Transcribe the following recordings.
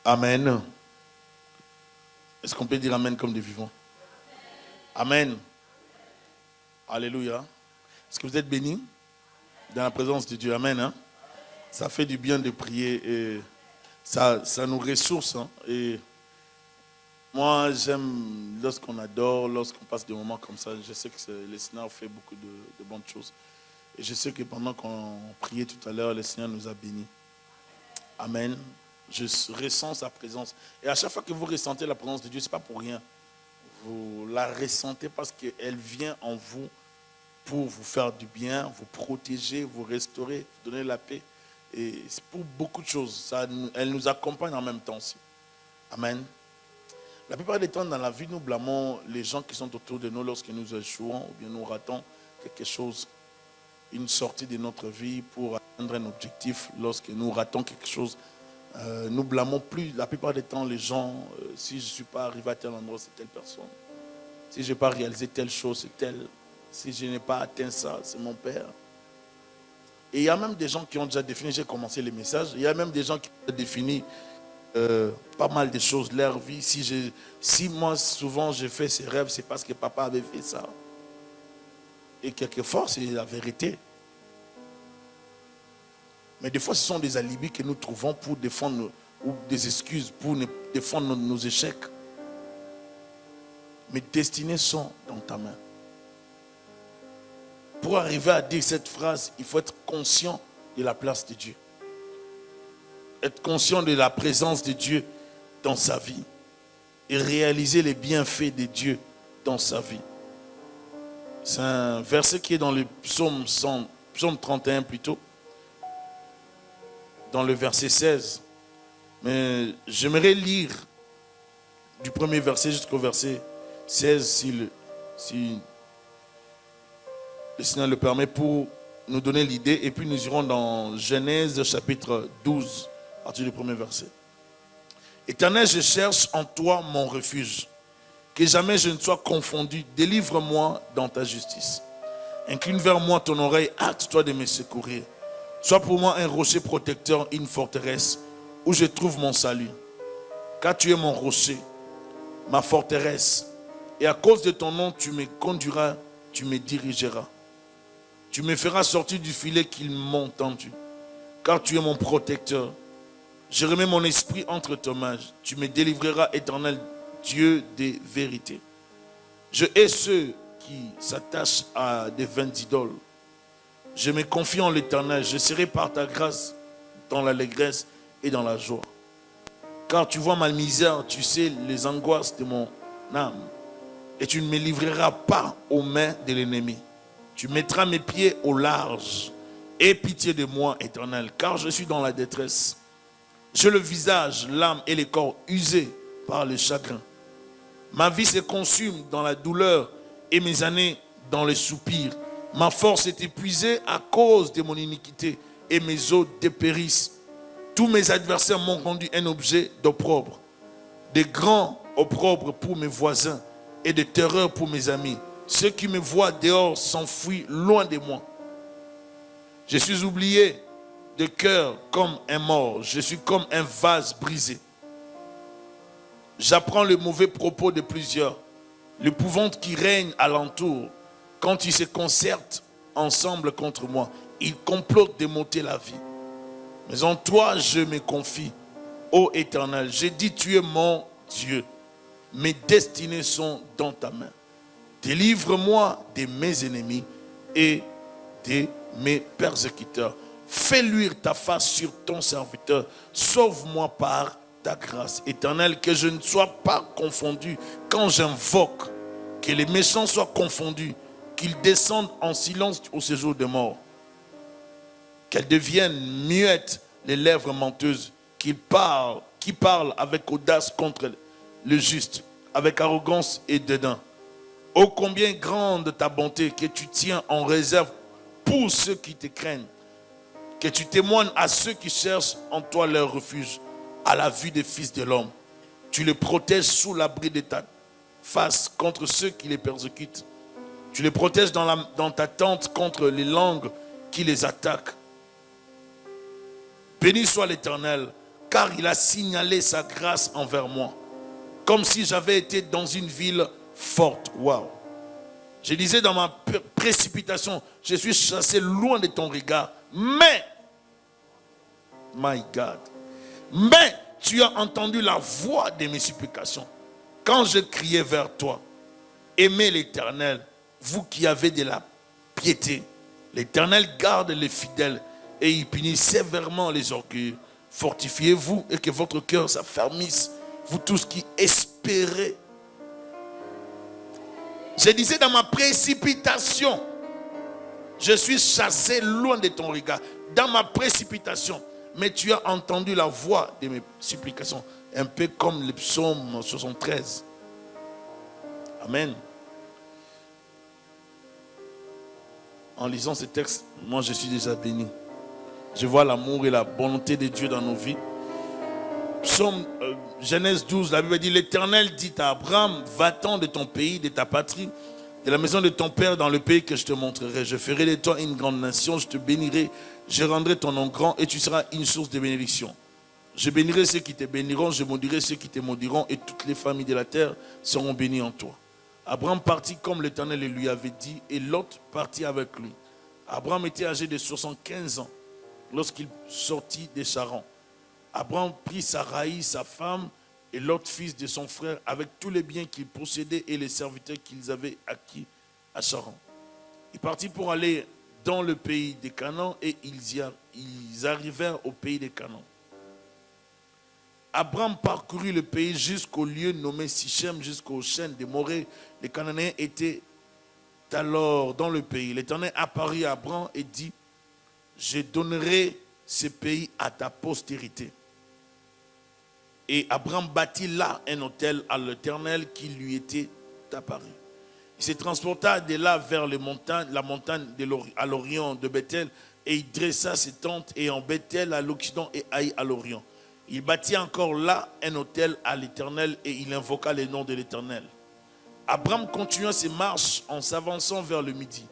Amen. Est-ce qu'on peut dire Amen comme des vivants? Amen. Alléluia. Est-ce que vous êtes bénis dans la présence de Dieu? Amen. Hein? Ça fait du bien de prier et ça nous ressource. Hein? Et moi, j'aime lorsqu'on adore, lorsqu'on passe des moments comme ça. Je sais que le Seigneur fait beaucoup de bonnes choses. Et je sais que pendant qu'on priait tout à l'heure, le Seigneur nous a bénis. Amen. Je ressens sa présence. Et à chaque fois que vous ressentez la présence de Dieu, ce n'est pas pour rien. Vous la ressentez parce qu'elle vient en vous pour vous faire du bien, vous protéger, vous restaurer, vous donner la paix. Et c'est pour beaucoup de choses. Elle nous accompagne en même temps aussi. Amen. La plupart des temps dans la vie, nous blâmons les gens qui sont autour de nous lorsque nous échouons ou bien nous ratons quelque chose, une sortie de notre vie pour atteindre un objectif. Lorsque nous ratons quelque chose, nous blâmons plus la plupart des temps les gens. Si je ne suis pas arrivé à tel endroit, c'est telle personne. Si je n'ai pas réalisé telle chose, c'est telle. Si je n'ai pas atteint ça, c'est mon père. Et il y a même des gens qui ont déjà défini, j'ai commencé les messages, il y a même des gens qui ont défini pas mal de choses, leur vie. Si moi souvent je fais ces rêves, c'est parce que papa avait fait ça. Et quelquefois c'est la vérité. Mais des fois ce sont des alibis que nous trouvons pour défendre, ou des excuses pour défendre nos échecs. Mes destinées sont dans ta main. Pour arriver à dire cette phrase, il faut être conscient de la place de Dieu. Être conscient de la présence de Dieu dans sa vie. Et réaliser les bienfaits de Dieu dans sa vie. C'est un verset qui est dans le psaume 31 plutôt. Dans le verset 16. Mais j'aimerais lire du premier verset jusqu'au verset 16 si le Seigneur le permet, pour nous donner l'idée. Et puis nous irons dans Genèse chapitre 12, à partir du premier verset. Éternel, je cherche en toi mon refuge. Que jamais je ne sois confondu. Délivre-moi dans ta justice. Incline vers moi ton oreille, hâte-toi de me secourir. Sois pour moi un rocher protecteur, une forteresse où je trouve mon salut. Car tu es mon rocher, ma forteresse. Et à cause de ton nom, tu me conduiras, tu me dirigeras. Tu me feras sortir du filet qu'ils m'ont tendu. Car tu es mon protecteur. Je remets mon esprit entre tes mains. Tu me délivreras, éternel Dieu des vérités. Je hais ceux qui s'attachent à des vaines idoles. Je me confie en l'Éternel. Je serai par ta grâce dans l'allégresse et dans la joie. Car tu vois ma misère, tu sais les angoisses de mon âme. Et tu ne me livreras pas aux mains de l'ennemi. Tu mettras mes pieds au large. Aie pitié de moi, Éternel, car je suis dans la détresse. J'ai le visage, l'âme et le corps usés par le chagrin. Ma vie se consume dans la douleur et mes années dans les soupirs. Ma force est épuisée à cause de mon iniquité et mes os dépérissent. Tous mes adversaires m'ont rendu un objet d'opprobre. De grands opprobres pour mes voisins et de terreur pour mes amis. Ceux qui me voient dehors s'enfuient loin de moi. Je suis oublié de cœur comme un mort. Je suis comme un vase brisé. J'apprends le mauvais propos de plusieurs. L'épouvante qui règne alentour. Quand ils se concertent ensemble contre moi, ils complotent de m'ôter la vie. Mais en toi, je me confie, ô Éternel. J'ai dit, tu es mon Dieu. Mes destinées sont dans ta main. Délivre-moi de mes ennemis et de mes persécuteurs. Fais luire ta face sur ton serviteur. Sauve-moi par ta grâce. Éternel, que je ne sois pas confondu quand j'invoque. Que les méchants soient confondus. Qu'ils descendent en silence au séjour des morts. Qu'elles deviennent muettes les lèvres menteuses. Qui parlent avec audace contre le juste, avec arrogance et dédain. Ô combien grande ta bonté que tu tiens en réserve pour ceux qui te craignent. Que tu témoignes à ceux qui cherchent en toi leur refuge, à la vue des fils de l'homme. Tu les protèges sous l'abri de ta face contre ceux qui les persécutent. Tu les protèges dans ta tente contre les langues qui les attaquent. Béni soit l'Éternel, car il a signalé sa grâce envers moi, comme si j'avais été dans une ville forte. Waouh! Je disais dans ma précipitation, je suis chassé loin de ton regard, mais, my God, mais tu as entendu la voix de mes supplications. Quand je criais vers toi, aimez l'Éternel, vous qui avez de la piété. L'Éternel garde les fidèles et il punit sévèrement les orgueilleux. Fortifiez-vous et que votre cœur s'affermisse, vous tous qui espérez. Je disais dans ma précipitation, je suis chassé loin de ton regard. Dans ma précipitation, mais tu as entendu la voix de mes supplications. Un peu comme le psaume 73. Amen. En lisant ce texte, moi je suis déjà béni. Je vois l'amour et la bonté de Dieu dans nos vies. Psaume, Genèse 12, la Bible dit, l'Éternel dit à Abraham, va-t'en de ton pays, de ta patrie, de la maison de ton père dans le pays que je te montrerai. Je ferai de toi une grande nation, je te bénirai, je rendrai ton nom grand et tu seras une source de bénédiction. Je bénirai ceux qui te béniront, je maudirai ceux qui te maudiront et toutes les familles de la terre seront bénies en toi. Abraham partit comme l'Éternel le lui avait dit et Lot partit avec lui. Abraham était âgé de 75 ans lorsqu'il sortit des Charans. Abraham prit Sarai, sa femme, et Lot, fils de son frère, avec tous les biens qu'il possédait et les serviteurs qu'ils avaient acquis à Charan. Il partit pour aller dans le pays des Canaan et ils arrivèrent au pays des Canaan. Abraham parcourut le pays jusqu'au lieu nommé Sichem, jusqu'aux chaînes de Morée. Les Cananéens étaient alors dans le pays. L'Éternel apparut à Abraham et dit, je donnerai ce pays à ta postérité. Et Abraham bâtit là un autel à l'Éternel qui lui était apparu. Il se transporta de là vers la montagne à l'orient de Bethel, et il dressa ses tentes et en Bethel à l'occident et Haï à l'orient. Il bâtit encore là un autel à l'Éternel et il invoqua le nom de l'Éternel. Abraham continua ses marches en s'avançant vers le midi.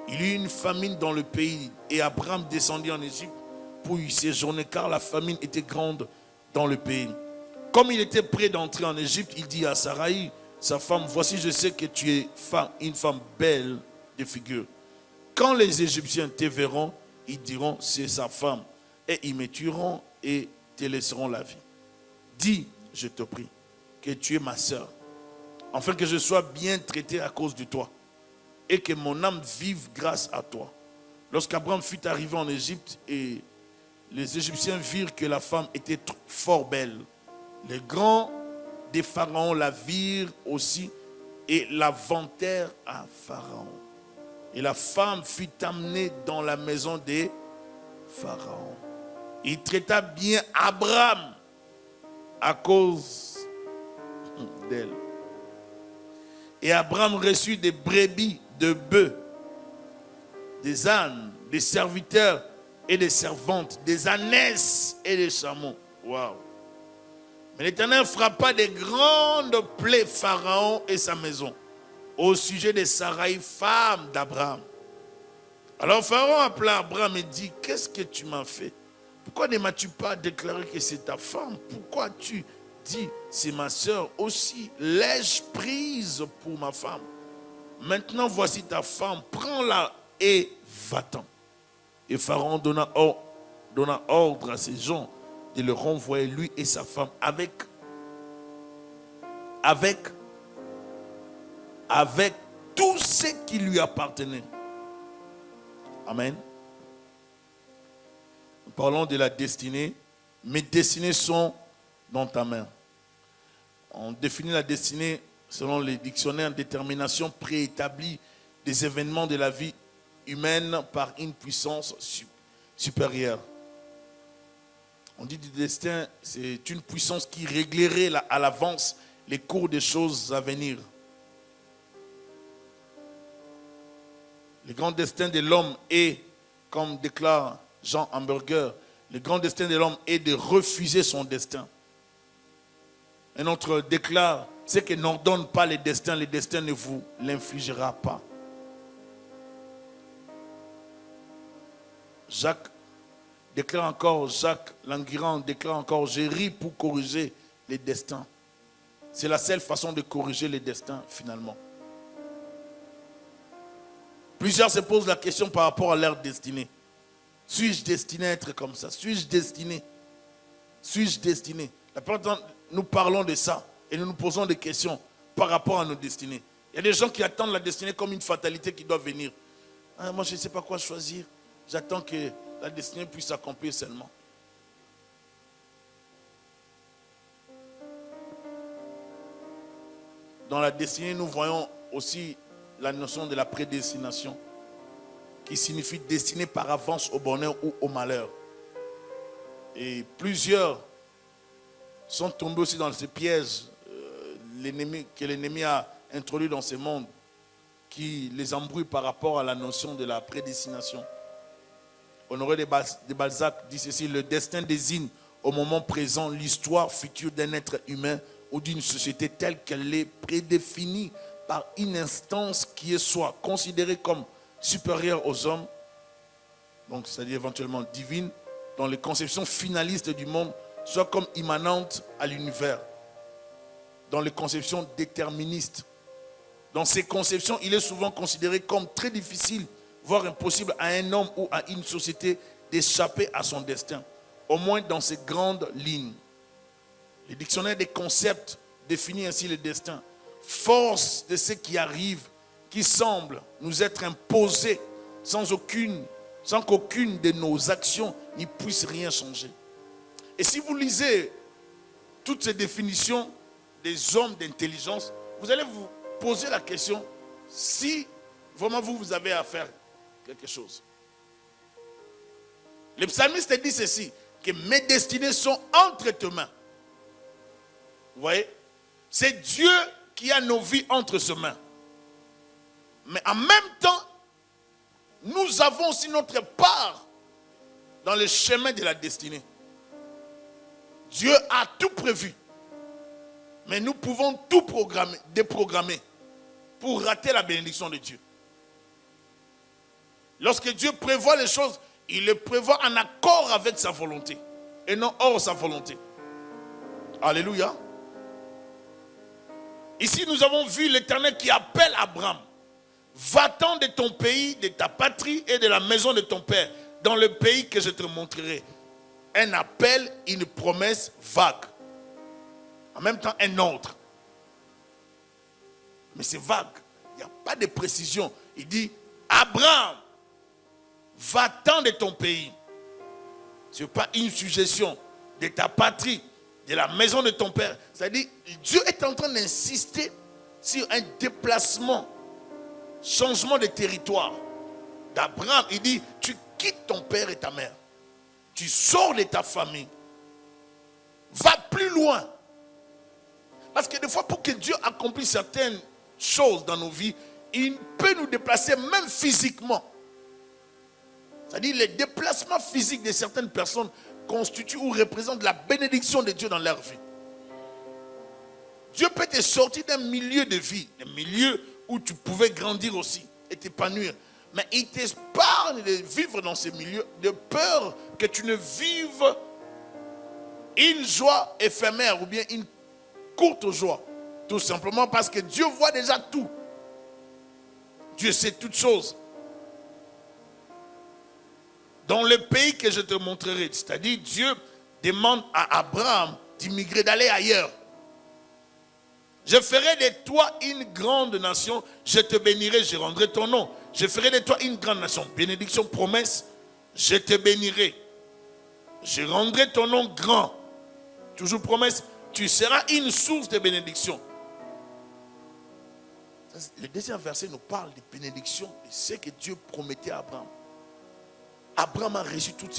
Il y eut une famine dans le pays et Abraham descendit en Égypte pour y séjourner car la famine était grande dans le pays. Comme il était prêt d'entrer en Égypte, il dit à Sarai, sa femme, voici je sais que tu es une femme belle de figure. Quand les Égyptiens te verront, ils diront c'est sa femme et ils me tueront et te laisseront la vie. Dis, je te prie, que tu es ma sœur, afin que je sois bien traité à cause de toi et que mon âme vive grâce à toi. Lorsqu'Abraham fut arrivé en Égypte et les Égyptiens virent que la femme était fort belle, les grands des pharaons la virent aussi et la vantèrent à Pharaon. Et la femme fut amenée dans la maison des pharaons. Il traita bien Abraham à cause d'elle. Et Abraham reçut des brebis, de bœufs, des ânes, des serviteurs et des servantes, des ânesses et des chameaux. Waouh! Mais l'Éternel frappa de grandes plaies Pharaon et sa maison au sujet de Sarai, femme d'Abraham. Alors Pharaon appela Abraham et dit, qu'est-ce que tu m'as fait? Pourquoi ne m'as-tu pas déclaré que c'est ta femme? Pourquoi tu dis, c'est ma soeur aussi? L'ai-je prise pour ma femme? Maintenant voici ta femme, prends-la et va-t'en. Et Pharaon donna ordre à ses gens de le renvoyer lui et sa femme avec tout ce qui lui appartenait. Amen. Nous parlons de la destinée. Mes destinées sont dans ta main. On définit la destinée selon les dictionnaires, détermination préétablie des événements de la vie humaine par une puissance supérieure. On dit du destin, c'est une puissance qui réglerait à l'avance les cours des choses à venir. Le grand destin de l'homme est, comme déclare Jean Hamburger, le grand destin de l'homme est de refuser son destin. Un autre déclare, c'est que n'ordonne pas le destin ne vous l'infligera pas. déclare encore, Jacques Languirand déclare encore, j'ai ri pour corriger les destins. C'est la seule façon de corriger les destins finalement. Plusieurs se posent la question par rapport à leur destinée. Suis-je destiné à être comme ça? Suis-je destiné? Suis-je destiné? La plupart du temps, nous parlons de ça et nous nous posons des questions par rapport à nos destinées. Il y a des gens qui attendent la destinée comme une fatalité qui doit venir. Ah, moi, je ne sais pas quoi choisir. J'attends que la destinée puisse s'accomplir seulement. Dans la destinée, nous voyons aussi la notion de la prédestination, qui signifie destiner par avance au bonheur ou au malheur. Et plusieurs sont tombés aussi dans ces pièges que l'ennemi a introduit dans ce monde, qui les embrouille par rapport à la notion de la prédestination. Honoré de Balzac dit ceci: le destin désigne au moment présent l'histoire future d'un être humain ou d'une société telle qu'elle est prédéfinie par une instance qui est soit considérée comme supérieure aux hommes, donc c'est-à-dire éventuellement divine, dans les conceptions finalistes du monde, soit comme immanente à l'univers, dans les conceptions déterministes. Dans ces conceptions, il est souvent considéré comme très difficile, voire impossible à un homme ou à une société d'échapper à son destin, au moins dans ces grandes lignes. Le dictionnaire des concepts définit ainsi le destin: force de ce qui arrive, qui semble nous être imposé sans qu'aucune de nos actions n'y puisse rien changer. Et si vous lisez toutes ces définitions des hommes d'intelligence, vous allez vous poser la question si vraiment vous avez à faire quelque chose. Le psalmiste dit ceci, que mes destinées sont entre tes mains. Vous voyez? C'est Dieu qui a nos vies entre ses mains. Mais en même temps, nous avons aussi notre part dans le chemin de la destinée. Dieu a tout prévu. Mais nous pouvons tout déprogrammer pour rater la bénédiction de Dieu. Lorsque Dieu prévoit les choses, il les prévoit en accord avec sa volonté et non hors sa volonté. Alléluia. Ici, nous avons vu l'Éternel qui appelle Abraham: va-t'en de ton pays, de ta patrie et de la maison de ton père, dans le pays que je te montrerai. Un appel, une promesse vague. En même temps, un ordre. Mais c'est vague. Il n'y a pas de précision. Il dit: Abraham, va-t'en de ton pays. Ce n'est pas une suggestion. De ta patrie, de la maison de ton père. C'est-à-dire, Dieu est en train d'insister sur un déplacement, changement de territoire d'Abraham. Il dit: tu quittes ton père et ta mère. Tu sors de ta famille. Va plus loin. Parce que des fois, pour que Dieu accomplisse certaines choses dans nos vies, il peut nous déplacer même physiquement. C'est-à-dire, les déplacements physiques de certaines personnes constituent ou représentent la bénédiction de Dieu dans leur vie. Dieu peut te sortir d'un milieu de vie, un milieu où tu pouvais grandir aussi et t'épanouir. Mais il t'épargne de vivre dans ces milieux de peur que tu ne vives une joie éphémère ou bien une courte joie. Tout simplement parce que Dieu voit déjà tout. Dieu sait toutes choses. Dans le pays que je te montrerai, c'est-à-dire Dieu demande à Abraham d'immigrer, d'aller ailleurs. Je ferai de toi une grande nation, je te bénirai, je rendrai ton nom. Je ferai de toi une grande nation. Bénédiction, promesse, je te bénirai. Je rendrai ton nom grand. Toujours promesse, tu seras une source de bénédiction. Le deuxième verset nous parle de bénédiction et ce que Dieu promettait à Abraham. Abraham a reçu toutes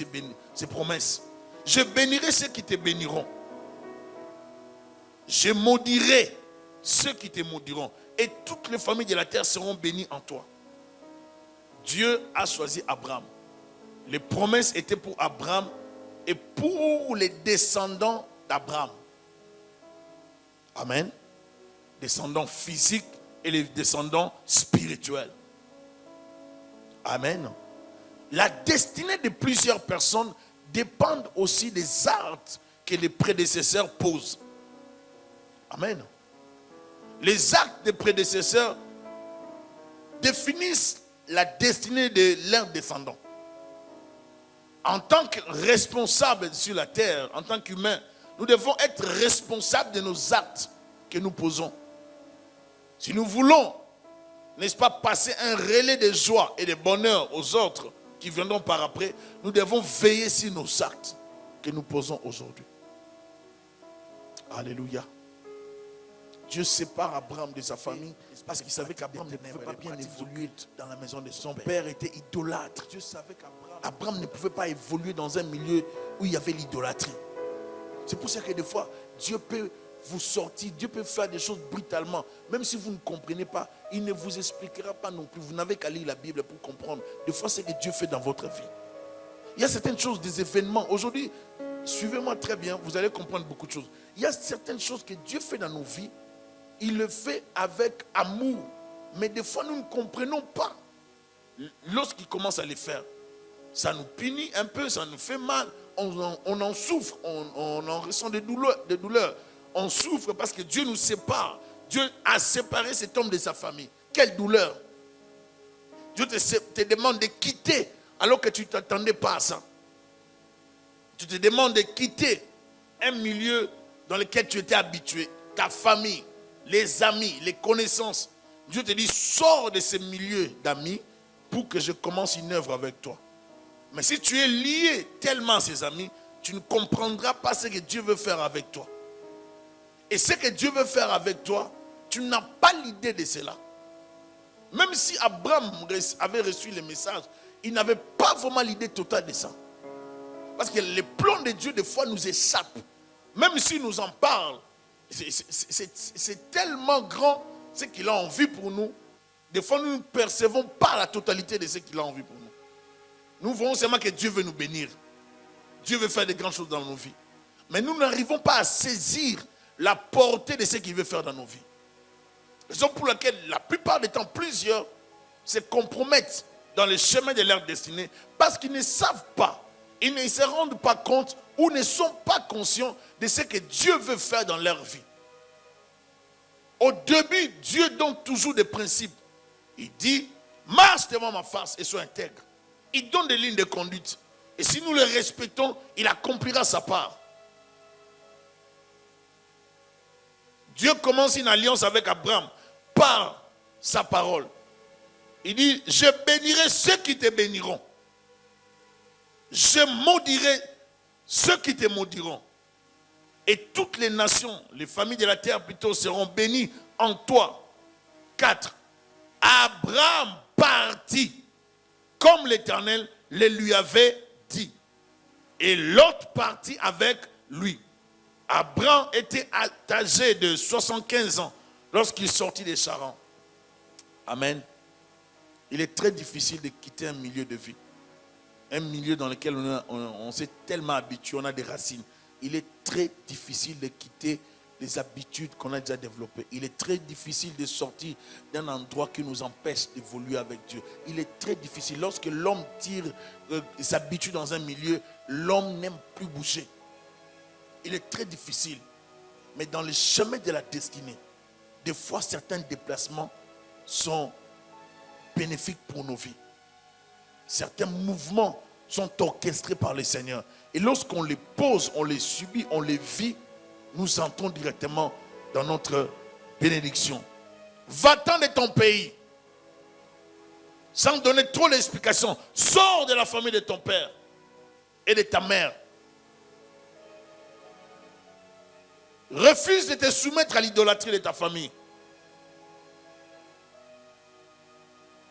ces promesses. Je bénirai ceux qui te béniront. Je maudirai ceux qui te maudiront. Et toutes les familles de la terre seront bénies en toi. Dieu a choisi Abraham. Les promesses étaient pour Abraham et pour les descendants d'Abraham. Amen. Descendants physiques et les descendants spirituels. Amen. La destinée de plusieurs personnes dépendent aussi des actes que les prédécesseurs posent. Amen. Les actes des prédécesseurs définissent la destinée de leurs descendants. En tant que responsables sur la terre, en tant qu'humains, nous devons être responsables de nos actes que nous posons. Si nous voulons, n'est-ce pas, passer un relais de joie et de bonheur aux autres qui viendront par après, nous devons veiller sur nos actes que nous posons aujourd'hui. Alléluia. Dieu sépare Abraham de sa famille parce qu'il savait qu'Abraham ne pouvait pas bien évoluer dans la maison de son père. Était idolâtre. Dieu savait qu'Abraham ne pouvait pas évoluer dans un milieu où il y avait l'idolâtrie. C'est pour ça que des fois, Dieu peut vous sortir, Dieu peut faire des choses brutalement. Même si vous ne comprenez pas, il ne vous expliquera pas non plus. Vous n'avez qu'à lire la Bible pour comprendre. Des fois, c'est que Dieu fait dans votre vie. Il y a certaines choses, des événements. Aujourd'hui, suivez-moi très bien, vous allez comprendre beaucoup de choses. Il y a certaines choses que Dieu fait dans nos vies. Il le fait avec amour. Mais des fois, nous ne comprenons pas. Lorsqu'il commence à les faire, ça nous punit un peu, ça nous fait mal. On en souffre, on en ressent des douleurs. On souffre parce que Dieu nous sépare. Dieu a séparé cet homme de sa famille. Quelle douleur. Dieu te demande de quitter alors que tu ne t'attendais pas à ça. Tu te demandes de quitter un milieu dans lequel tu étais habitué. Ta famille, les amis, les connaissances. Dieu te dit, sors de ce milieu d'amis pour que je commence une œuvre avec toi. Mais si tu es lié tellement à ces amis, tu ne comprendras pas ce que Dieu veut faire avec toi. Et ce que Dieu veut faire avec toi, tu n'as pas l'idée de cela. Même si Abraham avait reçu le message, il n'avait pas vraiment l'idée totale de ça. Parce que les plans de Dieu, des fois, nous échappent. Même s'il nous en parle, c'est tellement grand ce qu'il a envie pour nous. Des fois, nous ne percevons pas la totalité de ce qu'il a envie pour nous. Nous voyons seulement que Dieu veut nous bénir. Dieu veut faire de grandes choses dans nos vies. Mais nous n'arrivons pas à saisir la portée de ce qu'il veut faire dans nos vies. Raison pour laquelle la plupart des temps, plusieurs se compromettent dans le chemin de leur destinée parce qu'ils ne savent pas, ils ne se rendent pas compte ou ne sont pas conscients de ce que Dieu veut faire dans leur vie. Au début, Dieu donne toujours des principes. Il dit, marche devant ma face et sois intègre. Il donne des lignes de conduite. Et si nous les respectons, il accomplira sa part. Dieu commence une alliance avec Abraham par sa parole. Il dit, je bénirai ceux qui te béniront. Je maudirai ceux qui te maudiront. Et toutes les nations, les familles de la terre plutôt, seront bénies en toi. 4. Abraham partit comme l'Éternel le lui avait dit. Et l'autre partit avec lui. Abraham était âgé de 75 ans lorsqu'il sortit des Charans. Amen. Il est très difficile de quitter un milieu de vie. Un milieu dans lequel on s'est tellement habitué, on a des racines. Il est très difficile de quitter les habitudes qu'on a déjà développées. Il est très difficile de sortir d'un endroit qui nous empêche d'évoluer avec Dieu. Il est très difficile. Lorsque l'homme s'habitue dans un milieu, l'homme n'aime plus bouger. Il est très difficile. Mais dans le chemin de la destinée, des fois, certains déplacements sont bénéfiques pour nos vies. Certains mouvements sont orchestrés par le Seigneur. Et lorsqu'on les pose, on les subit, on les vit, nous entrons directement dans notre bénédiction. Va-t'en de ton pays. Sans donner trop d'explications. Sors de la famille de ton père et de ta mère. Refuse de te soumettre à l'idolâtrie de ta famille.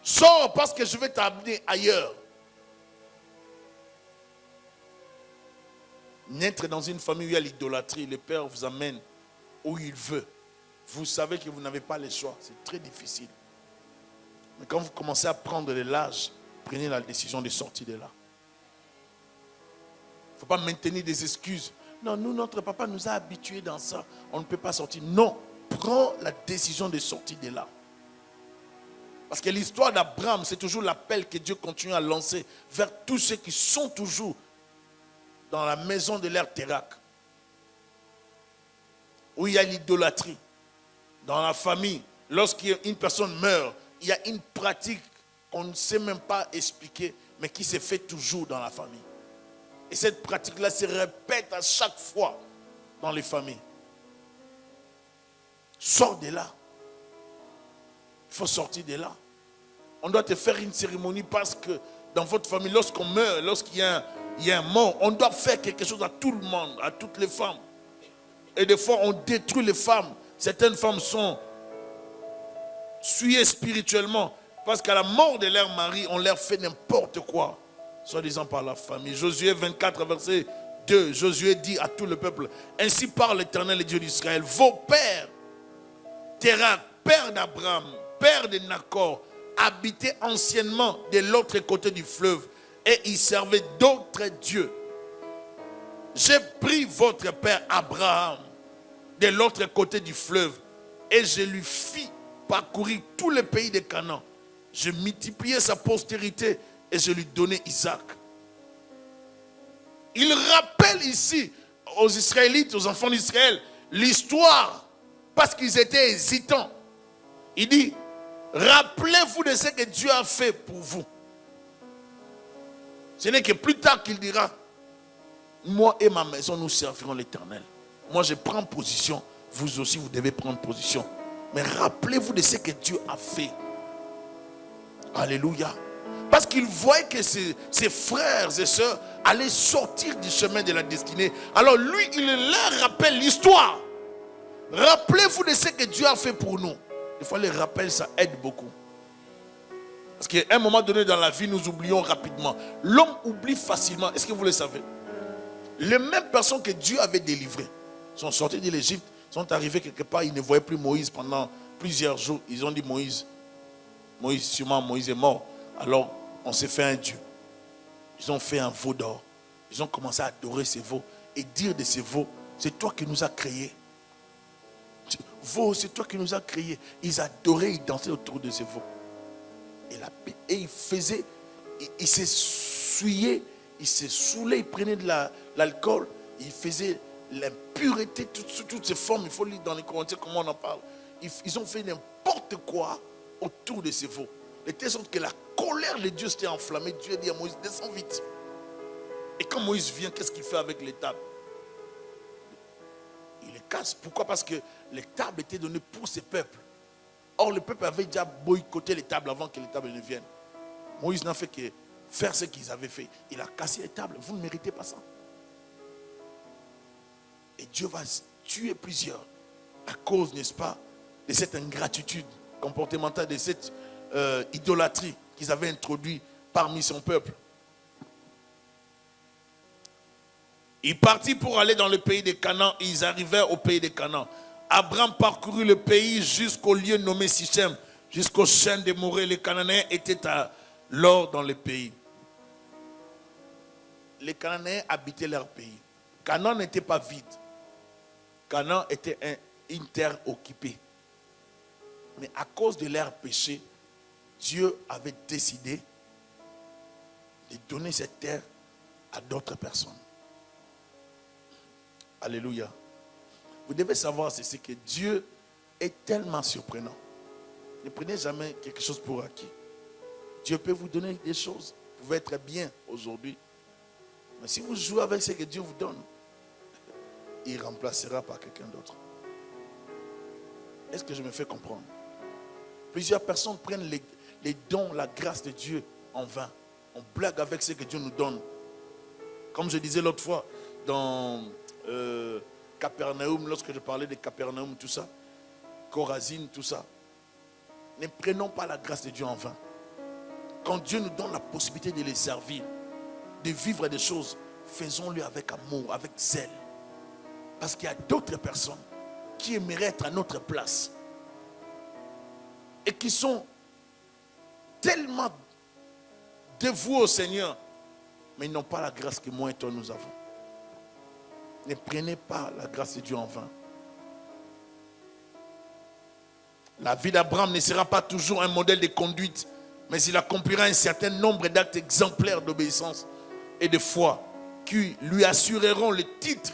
Sors parce que je vais t'amener ailleurs. Naître dans une famille où il y a l'idolâtrie, le père vous amène où il veut. Vous savez que vous n'avez pas le choix. C'est très difficile. Mais quand vous commencez à prendre de l'âge, prenez la décision de sortir de là. Il ne faut pas maintenir des excuses. Non, nous, notre papa nous a habitués dans ça. On ne peut pas sortir. Non, prends la décision de sortir de là. Parce que l'histoire d'Abraham, c'est toujours l'appel que Dieu continue à lancer vers tous ceux qui sont toujours dans la maison de l'ère Térac, où il y a l'idolâtrie, dans la famille, lorsqu'une personne meurt, il y a une pratique qu'on ne sait même pas expliquer, mais qui se fait toujours dans la famille. Et cette pratique-là se répète à chaque fois dans les familles. Sors de là. Il faut sortir de là. On doit te faire une cérémonie parce que dans votre famille, lorsqu'on meurt, lorsqu'il y a un mort, on doit faire quelque chose à tout le monde, à toutes les femmes. Et des fois, on détruit les femmes. Certaines femmes sont souillées spirituellement parce qu'à la mort de leur mari, on leur fait n'importe quoi, soi-disant par la famille. Josué 24, verset 2, Josué dit à tout le peuple, ainsi parle l'Éternel, le Dieu d'Israël, vos pères, Térac, père d'Abraham, père de Nacor, habitaient anciennement de l'autre côté du fleuve et ils servaient d'autres dieux. J'ai pris votre père Abraham de l'autre côté du fleuve et je lui fis parcourir tout le pays de Canaan. Je multipliai sa postérité et je lui donnai Isaac. Il rappelle ici aux Israélites, aux enfants d'Israël, l'histoire parce qu'ils étaient hésitants. Il dit, rappelez-vous de ce que Dieu a fait pour vous. Ce n'est que plus tard qu'il dira, moi et ma maison, nous servirons l'Éternel. Moi, je prends position. Vous aussi, vous devez prendre position. Mais rappelez-vous de ce que Dieu a fait. Alléluia. Parce qu'il voyait que ses frères et sœurs allaient sortir du chemin de la destinée. Alors lui, il leur rappelle l'histoire. Rappelez-vous de ce que Dieu a fait pour nous. Des fois, les rappels, ça aide beaucoup. Parce qu'à un moment donné dans la vie, nous oublions rapidement. L'homme oublie facilement. Est-ce que vous le savez? Les mêmes personnes que Dieu avait délivrées sont sorties de l'Égypte, sont arrivées quelque part, ils ne voyaient plus Moïse pendant plusieurs jours. Ils ont dit Moïse, sûrement Moïse est mort. Alors, on s'est fait un Dieu. Ils ont fait un veau d'or. Ils ont commencé à adorer ces veaux et dire de ces veaux, c'est toi qui nous as créés. Veau, c'est toi qui nous as créés. Ils adoraient, ils dansaient autour de ces veaux. Et ils faisaient, ils se souillaient, ils se saoulaient, ils prenaient de l'alcool, ils faisaient l'impureté, toutes ces formes. Il faut lire dans les Corinthiens comment on en parle. Ils ont fait n'importe quoi autour de ces veaux. De telle sorte que la colère de Dieu s'était enflammée. Dieu a dit à Moïse, descends vite. Et quand Moïse vient, qu'est-ce qu'il fait avec les tables? Il les casse. Pourquoi? Parce que les tables étaient données pour ces peuples. Or, le peuple avait déjà boycotté les tables avant que les tables ne viennent. Moïse n'a fait que faire ce qu'ils avaient fait. Il a cassé les tables. Vous ne méritez pas ça. Et Dieu va tuer plusieurs à cause, n'est-ce pas, de cette ingratitude comportementale, de cette idolâtrie qu'ils avaient introduit parmi son peuple. Ils partirent pour aller dans le pays de Canaan. Ils arrivèrent au pays de Canaan. Abraham parcourut le pays jusqu'au lieu nommé Sichem, jusqu'au chêne de Morée. Les Cananéens étaient alors dans le pays. Les Cananéens habitaient leur pays. Canaan n'était pas vide. Canaan était une terre occupée. Mais à cause de leur péché, Dieu avait décidé de donner cette terre à d'autres personnes. Alléluia. Vous devez savoir, c'est que Dieu est tellement surprenant. Ne prenez jamais quelque chose pour acquis. Dieu peut vous donner des choses. Vous pouvez être bien aujourd'hui. Mais si vous jouez avec ce que Dieu vous donne, il remplacera par quelqu'un d'autre. Est-ce que je me fais comprendre? Plusieurs personnes prennent les dons, la grâce de Dieu en vain. On blague avec ce que Dieu nous donne. Comme je disais l'autre fois, dans Capernaum, lorsque je parlais de Capernaum, tout ça, Chorazine, tout ça. Ne prenons pas la grâce de Dieu en vain. Quand Dieu nous donne la possibilité de les servir, de vivre des choses, faisons-le avec amour, avec zèle. Parce qu'il y a d'autres personnes qui aimeraient être à notre place et qui sont tellement dévoués au Seigneur, mais ils n'ont pas la grâce que moi et toi nous avons. Ne prenez pas la grâce de Dieu en vain. La vie d'Abraham ne sera pas toujours un modèle de conduite, mais il accomplira un certain nombre d'actes exemplaires d'obéissance et de foi. qui lui assureront le titre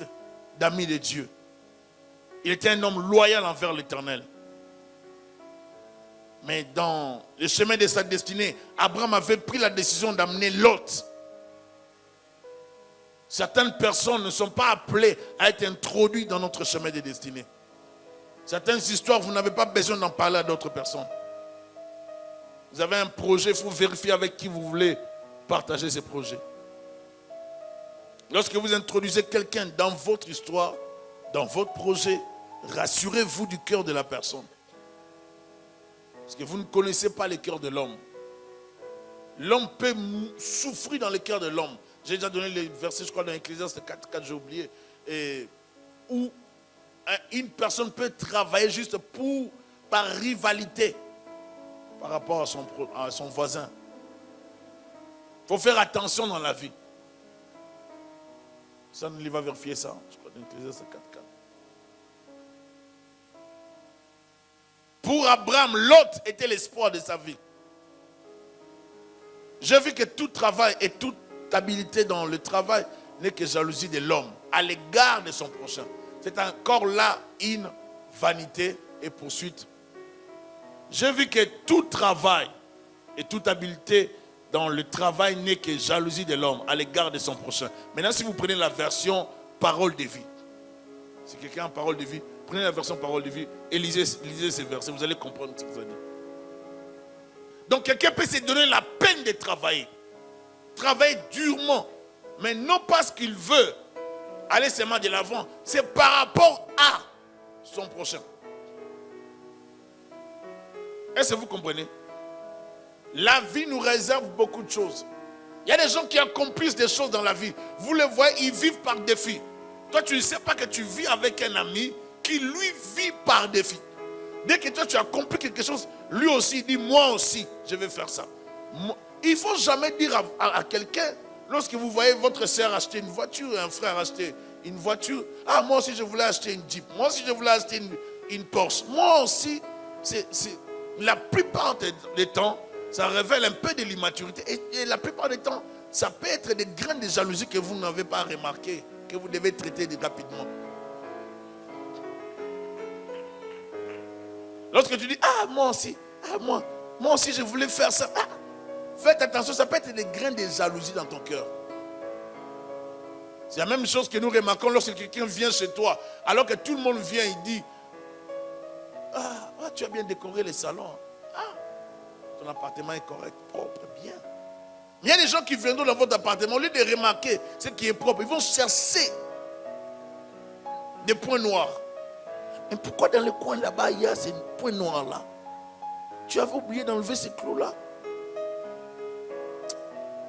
d'ami de Dieu. Il était un homme loyal envers l'Éternel. Mais dans le chemin de sa destinée, Abraham avait pris la décision d'amener Lot. Certaines personnes ne sont pas appelées à être introduites dans notre chemin de destinée. Certaines histoires, vous n'avez pas besoin d'en parler à d'autres personnes. Vous avez un projet, il faut vérifier avec qui vous voulez partager ce projet. Lorsque vous introduisez quelqu'un dans votre histoire, dans votre projet, rassurez-vous du cœur de la personne. Parce que vous ne connaissez pas le cœur de l'homme. L'homme peut souffrir dans le cœur de l'homme. J'ai déjà donné les versets, je crois, dans Ecclésiaste 4, j'ai oublié. Où une personne peut travailler juste par rivalité par rapport à son voisin. Il faut faire attention dans la vie. Ça, il va vérifier ça. Je crois dans Ecclésiaste 4. Pour Abraham, Lot était l'espoir de sa vie. J'ai vu que tout travail et toute habilité dans le travail n'est que jalousie de l'homme à l'égard de son prochain. C'est encore là une vanité et poursuite. J'ai vu que tout travail et toute habileté dans le travail n'est que jalousie de l'homme à l'égard de son prochain. Maintenant, si vous prenez la version parole de vie, si quelqu'un a parole de vie, prenez la version parole de vie et lisez ces versets, vous allez comprendre ce que ça dit. Donc quelqu'un peut se donner la peine de travailler durement, mais non parce qu'il veut aller seulement de l'avant, c'est par rapport à son prochain. Est-ce que vous comprenez? La vie nous réserve beaucoup de choses. Il y a des gens qui accomplissent des choses dans la vie. Vous les voyez, ils vivent par défi. Toi, tu ne sais pas que tu vis avec un ami qui, lui, vit par défi. Dès que toi, tu accomplis quelque chose, lui aussi, il dit, moi aussi, je vais faire ça. Il ne faut jamais dire à quelqu'un, lorsque vous voyez votre soeur acheter une voiture et un frère acheter une voiture, ah, moi aussi, je voulais acheter une Jeep. Moi aussi, je voulais acheter une Porsche. Moi aussi, la plupart des temps, ça révèle un peu de l'immaturité. Et la plupart des temps, ça peut être des graines de jalousie que vous n'avez pas remarquées, que vous devez traiter rapidement. Lorsque tu dis, ah, moi aussi, je voulais faire ça. Ah, faites attention, ça peut être des graines de jalousie dans ton cœur. C'est la même chose que nous remarquons lorsque quelqu'un vient chez toi, alors que tout le monde vient, il dit, ah, tu as bien décoré le salon. Ah, ton appartement est correct, propre, bien. Il y a des gens qui viendront dans votre appartement, au lieu de remarquer ce qui est propre, ils vont chercher des points noirs. Mais pourquoi dans le coin là-bas, il y a ces points noirs là? Tu avais oublié d'enlever ces clous-là?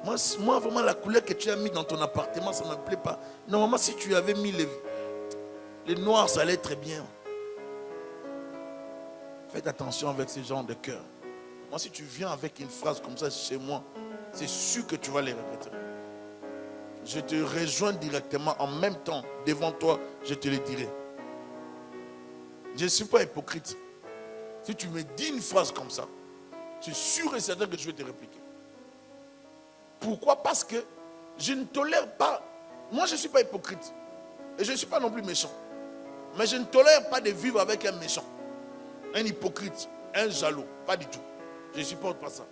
Moi, vraiment, la couleur que tu as mis dans ton appartement, ça ne me plaît pas. Normalement, si tu avais mis les noirs, ça allait très bien. Faites attention avec ce genre de cœur. Moi, si tu viens avec une phrase comme ça chez moi, c'est sûr que tu vas les regretter. Je te rejoins directement en même temps, devant toi, je te le dirai. Je ne suis pas hypocrite. Si tu me dis une phrase comme ça, je suis sûr et certain que je vais te répliquer. Pourquoi? Parce que je ne tolère pas. Moi, je ne suis pas hypocrite. Et je ne suis pas non plus méchant. Mais je ne tolère pas de vivre avec un méchant, un hypocrite, un jaloux. Pas du tout. Je ne supporte pas ça.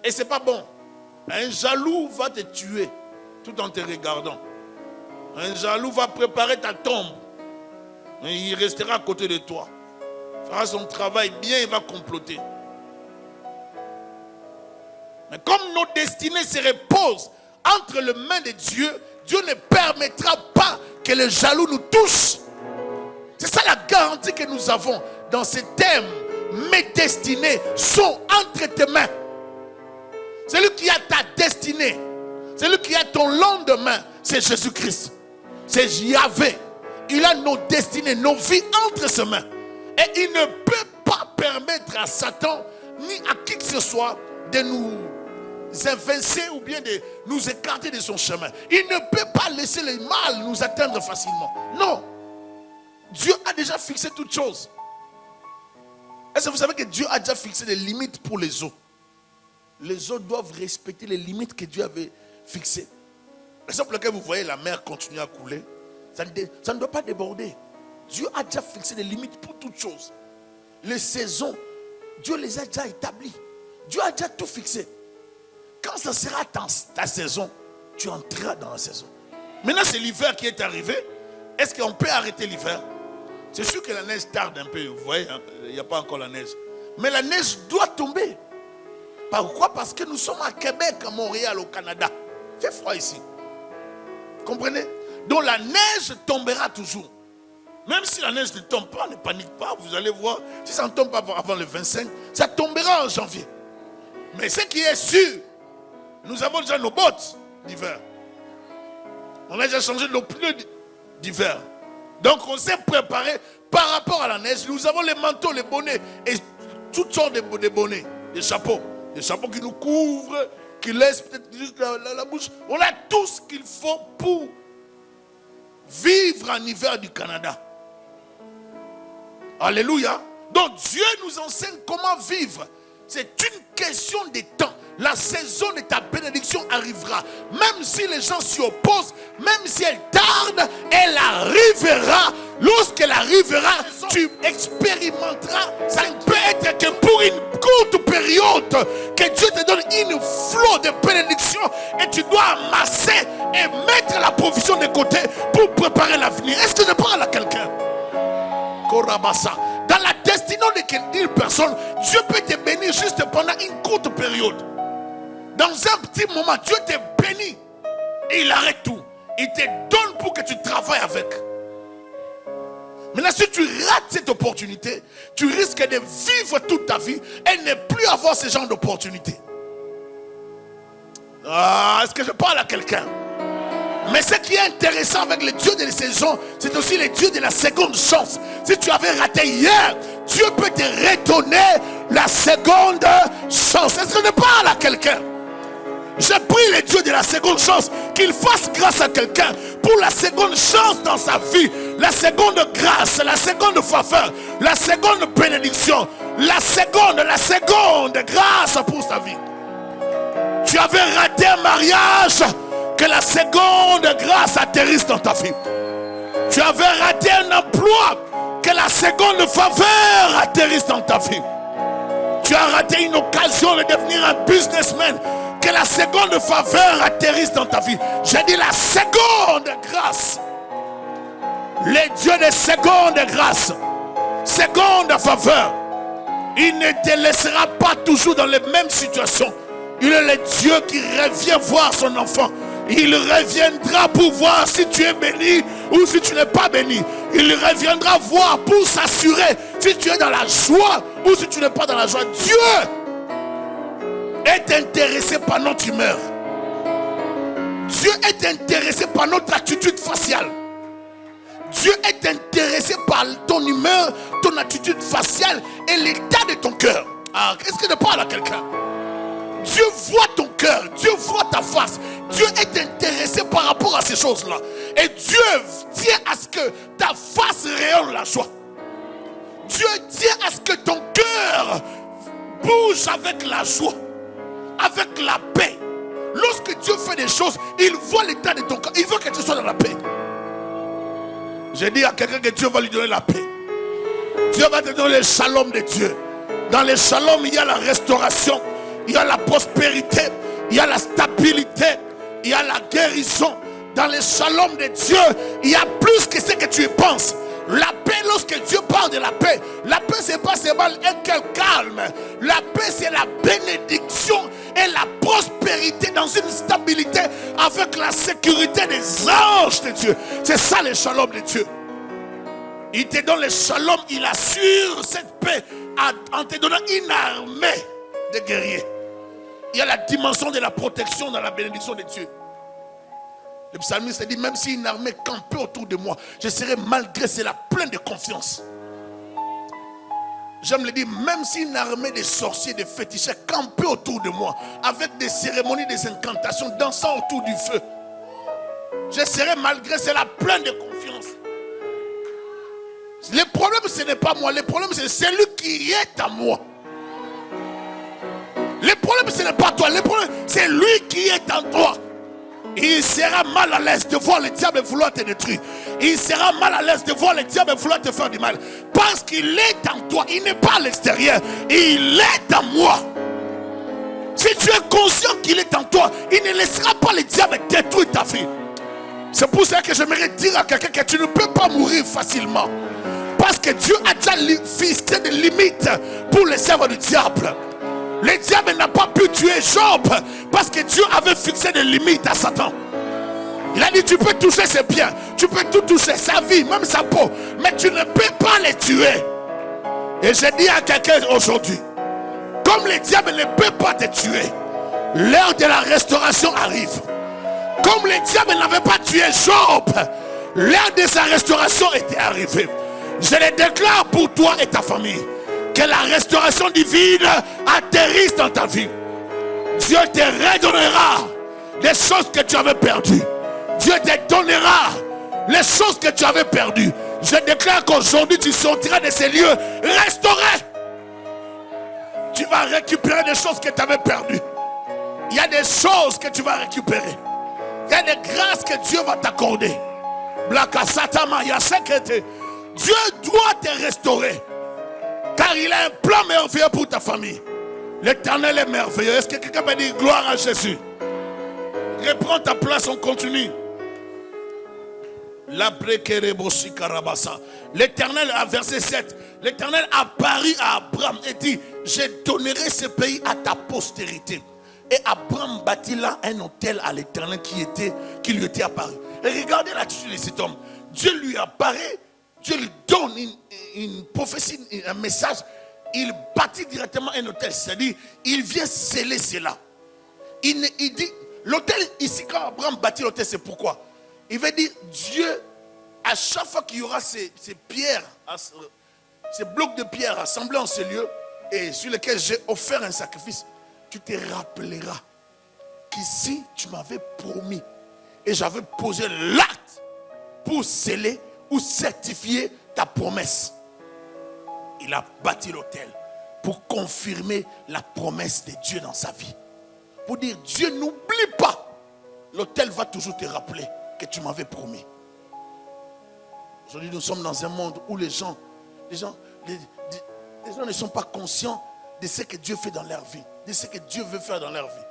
Et ce n'est pas bon. Un jaloux va te tuer tout en te regardant. Un jaloux va préparer ta tombe. Mais il restera à côté de toi. Il fera son travail bien, il va comploter. Mais comme nos destinées se reposent entre les mains de Dieu, Dieu ne permettra pas que le jaloux nous touche. C'est ça la garantie que nous avons dans ce thème. Mes destinées sont entre tes mains. Celui qui a ta destinée, celui qui a ton lendemain, c'est Jésus-Christ. C'est Yahvé. Il a nos destinées, nos vies entre ses mains. Et il ne peut pas permettre à Satan, ni à qui que ce soit, de nous évincer ou bien de nous écarter de son chemin. Il ne peut pas laisser le mal nous atteindre facilement. Non. Dieu a déjà fixé toutes choses. Est-ce que vous savez que Dieu a déjà fixé des limites pour les eaux? Les eaux doivent respecter les limites que Dieu avait fixées. raison pour laquelle vous voyez la mer continuer à couler, ça ne doit pas déborder. Dieu a déjà fixé des limites pour toutes choses. Les saisons, Dieu les a déjà établies. Dieu a déjà tout fixé. Quand ça sera ta saison, tu entreras dans la saison. Maintenant, c'est l'hiver qui est arrivé. Est-ce qu'on peut arrêter l'hiver? C'est sûr que la neige tarde un peu. Vous voyez, hein? Il n'y a pas encore la neige. Mais la neige doit tomber. Pourquoi? Parce que nous sommes à Québec, à Montréal, au Canada. Il fait froid ici. Comprenez? Donc la neige tombera toujours. Même si la neige ne tombe pas, ne panique pas. Vous allez voir, si ça ne tombe pas avant le 25, ça tombera en janvier. Mais ce qui est sûr, nous avons déjà nos bottes d'hiver. On a déjà changé nos pneus d'hiver. Donc on s'est préparé par rapport à la neige. Nous avons les manteaux, les bonnets et toutes sortes de bonnets, des chapeaux. Des chapeaux qui nous couvrent, qui laissent peut-être juste la bouche. On a tout ce qu'il faut pour vivre en hiver du Canada. Alléluia. Donc Dieu nous enseigne comment vivre. C'est une question de temps. La saison de ta bénédiction arrivera. Même si les gens s'y opposent, même si elle tarde, elle arrivera. Lorsqu'elle arrivera, tu expérimenteras. Ça ne peut être que pour une courte période que Dieu te donne une flot de bénédiction et tu dois amasser et mettre la provision de côté pour préparer l'avenir. Est-ce que je parle à quelqu'un? Korabasa. Dans la destinée d'une personne, Dieu peut te bénir juste pendant une courte période. Dans un petit moment, Dieu te bénit et il arrête tout. Il te donne pour que tu travailles avec. Maintenant, si tu rates cette opportunité, tu risques de vivre toute ta vie et ne plus avoir ce genre d'opportunité. Est-ce que je parle à quelqu'un? Mais ce qui est intéressant avec le Dieu des saisons, c'est aussi le Dieu de la seconde chance. Si tu avais raté hier, Dieu peut te redonner la seconde chance. Est-ce que je parle à quelqu'un? Je prie le Dieu de la seconde chance qu'il fasse grâce à quelqu'un pour la seconde chance dans sa vie, la seconde grâce, la seconde faveur, la seconde bénédiction, la seconde grâce pour sa vie. Tu avais raté un mariage, que la seconde grâce atterrisse dans ta vie. Tu avais raté un emploi, que la seconde faveur atterrisse dans ta vie. Tu as raté une occasion de devenir un businessman, que la seconde faveur atterrisse dans ta vie. J'ai dit la seconde grâce. Le Dieu de seconde grâce, seconde faveur. Il ne te laissera pas toujours dans les mêmes situations. Il est le Dieu qui revient voir son enfant. Il reviendra pour voir si tu es béni ou si tu n'es pas béni. Il reviendra voir pour s'assurer si tu es dans la joie ou si tu n'es pas dans la joie. Dieu est intéressé par notre humeur. Dieu est intéressé par notre attitude faciale. Dieu est intéressé par ton humeur, ton attitude faciale et l'état de ton cœur. Est-ce que je parle à quelqu'un? Dieu voit ton cœur, Dieu voit ta face. Dieu est intéressé par rapport à ces choses-là. Et Dieu tient à ce que ta face rayonne la joie. Dieu tient à ce que ton cœur bouge avec la joie, avec la paix. Lorsque Dieu fait des choses, il voit l'état de ton cœur. Il veut que tu sois dans la paix. J'ai dit à quelqu'un que Dieu va lui donner la paix. Dieu va te donner le shalom de Dieu. Dans le shalom, il y a la restauration. Il y a la prospérité, il y a la stabilité, il y a la guérison. Dans le shalom de Dieu, il y a plus que ce que tu penses. La paix, lorsque Dieu parle de la paix c'est pas seulement un quel calme. La paix c'est la bénédiction et la prospérité dans une stabilité avec la sécurité des anges de Dieu. C'est ça le shalom de Dieu. Il te donne le shalom, il assure cette paix en te donnant une armée de guerriers. Il y a la dimension de la protection dans la bénédiction de Dieu. Le psalmiste dit, même si une armée campait autour de moi, je serai malgré cela plein de confiance. J'aime le dire, même si une armée de sorciers, de féticheurs campait autour de moi, avec des cérémonies, des incantations, dansant autour du feu, je serai malgré cela plein de confiance. Le problème ce n'est pas moi, le problème c'est celui qui est à moi. Le problème ce n'est pas toi, le problème c'est lui qui est en toi. Il sera mal à l'aise de voir le diable vouloir te détruire. Il sera mal à l'aise de voir le diable vouloir te faire du mal. Parce qu'il est en toi. Il n'est pas à l'extérieur. Il est en moi. Si tu es conscient qu'il est en toi, il ne laissera pas le diable détruire ta vie. C'est pour ça que j'aimerais dire à quelqu'un que tu ne peux pas mourir facilement. Parce que Dieu a déjà fixé des limites pour les servants du diable. Le diable n'a pas pu tuer Job parce que Dieu avait fixé des limites à Satan. Il a dit tu peux toucher ses biens, tu peux tout toucher, sa vie, même sa peau, mais tu ne peux pas les tuer. Et j'ai dit à quelqu'un aujourd'hui, comme le diable ne peut pas te tuer, l'heure de la restauration arrive. Comme le diable n'avait pas tué Job, l'heure de sa restauration était arrivée. Je le déclare pour toi et ta famille, que la restauration divine atterrisse dans ta vie. Dieu te redonnera les choses que tu avais perdues. Dieu te donnera les choses que tu avais perdues. Je déclare qu'aujourd'hui tu sortiras de ces lieux restaurés. Tu vas récupérer des choses que tu avais perdues. Il y a des choses que tu vas récupérer. Il y a des grâces que Dieu va t'accorder. Dieu doit te restaurer. Car il a un plan merveilleux pour ta famille. L'Éternel est merveilleux. Est-ce que quelqu'un peut dire gloire à Jésus? Reprends ta place, on continue. L'Éternel, à verset 7, l'Éternel apparut à Abraham et dit, je donnerai ce pays à ta postérité. Et Abraham bâtit là un hôtel à l'Éternel qui lui était apparu. Et regardez là-dessus cet homme. Dieu lui apparaît, Dieu lui donne une prophétie, un message. Il bâtit directement un hôtel. C'est-à-dire, il vient sceller cela. Il dit, l'hôtel ici, quand Abraham bâtit l'hôtel, c'est pourquoi? Il veut dire, Dieu, à chaque fois qu'il y aura ces pierres, ces blocs de pierre assemblés en ce lieu, et sur lesquels j'ai offert un sacrifice, tu te rappelleras qu'ici, tu m'avais promis, et j'avais posé l'acte pour sceller ou certifier ta promesse. Il a bâti l'autel pour confirmer la promesse de Dieu dans sa vie. Pour dire, Dieu n'oublie pas. L'autel va toujours te rappeler que tu m'avais promis. Aujourd'hui, nous sommes dans un monde où les gens ne sont pas conscients de ce que Dieu fait dans leur vie, de ce que Dieu veut faire dans leur vie.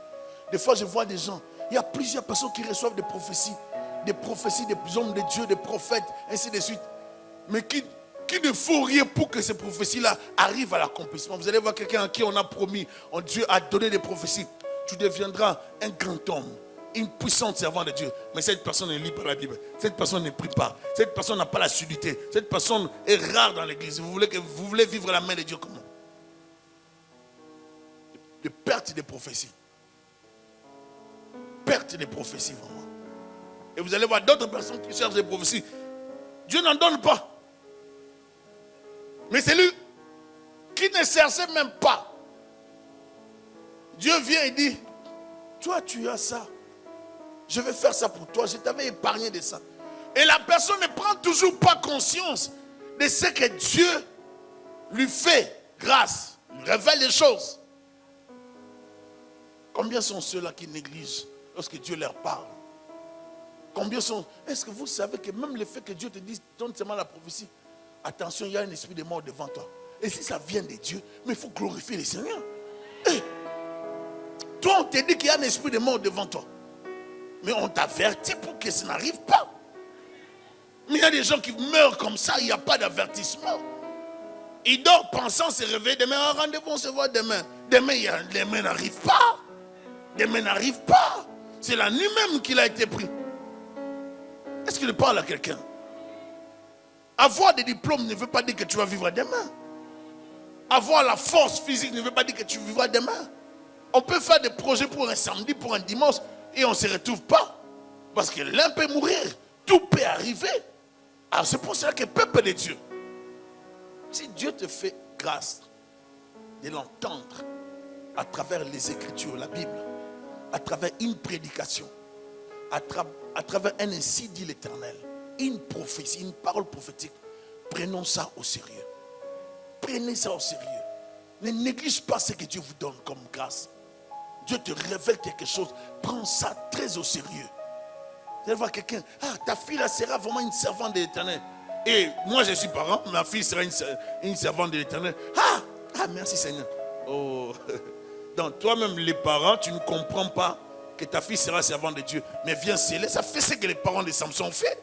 Des fois, je vois des gens, il y a plusieurs personnes qui reçoivent des prophéties des hommes de Dieu, des prophètes, ainsi de suite. Mais qui ne font rien pour que ces prophéties-là arrivent à l'accomplissement. Vous allez voir quelqu'un à qui on a promis, Dieu a donné des prophéties. Tu deviendras un grand homme, une puissante servante de Dieu. Mais cette personne ne lit pas la Bible. Cette personne ne prie pas. Cette personne n'a pas la sudité. Cette personne est rare dans l'église. Vous voulez vivre la main de Dieu comment? De perte des prophéties. Perte des prophéties, vraiment. Et vous allez voir d'autres personnes qui cherchent des prophéties. Dieu n'en donne pas. Mais c'est lui qui ne cherchait même pas. Dieu vient et dit, toi tu as ça. Je vais faire ça pour toi. Je t'avais épargné de ça. Et la personne ne prend toujours pas conscience de ce que Dieu lui fait grâce. Lui révèle les choses. Combien sont ceux-là qui négligent lorsque Dieu leur parle? Combien sont... Est-ce que vous savez que même le fait que Dieu te dise, donne seulement la prophétie, attention, il y a un esprit de mort devant toi. Et si ça vient de Dieu, mais il faut glorifier le Seigneur. Toi, on te dit qu'il y a un esprit de mort devant toi. Mais on t'avertit pour que ça n'arrive pas. Mais il y a des gens qui meurent comme ça, il n'y a pas d'avertissement. Ils dorment pensant se réveiller demain. Un rendez-vous, on se voit demain. Demain n'arrive pas. Demain n'arrive pas. C'est la nuit même qu'il a été pris. Est-ce qu'il parle à quelqu'un? Avoir des diplômes ne veut pas dire que tu vas vivre demain. Avoir la force physique ne veut pas dire que tu vivras demain. On peut faire des projets pour un samedi, pour un dimanche, et on ne se retrouve pas. Parce que l'un peut mourir, tout peut arriver. Alors c'est pour cela que le peuple de Dieu, si Dieu te fait grâce de l'entendre à travers les Écritures, la Bible, à travers une prédication, à travers un ainsi dit l'Éternel, une prophétie, une parole prophétique, prenons ça au sérieux. Prenez ça au sérieux. Ne néglige pas ce que Dieu vous donne comme grâce. Dieu te révèle quelque chose, prends ça très au sérieux. Vous allez voir quelqu'un, ta fille là sera vraiment une servante de l'Éternel. Et moi je suis parent, ma fille sera une servante de l'Éternel. Merci Seigneur. Oh. Donc toi-même les parents, tu ne comprends pas que ta fille sera servante de Dieu. Mais viens sceller, ça fait ce que les parents de Samson ont fait.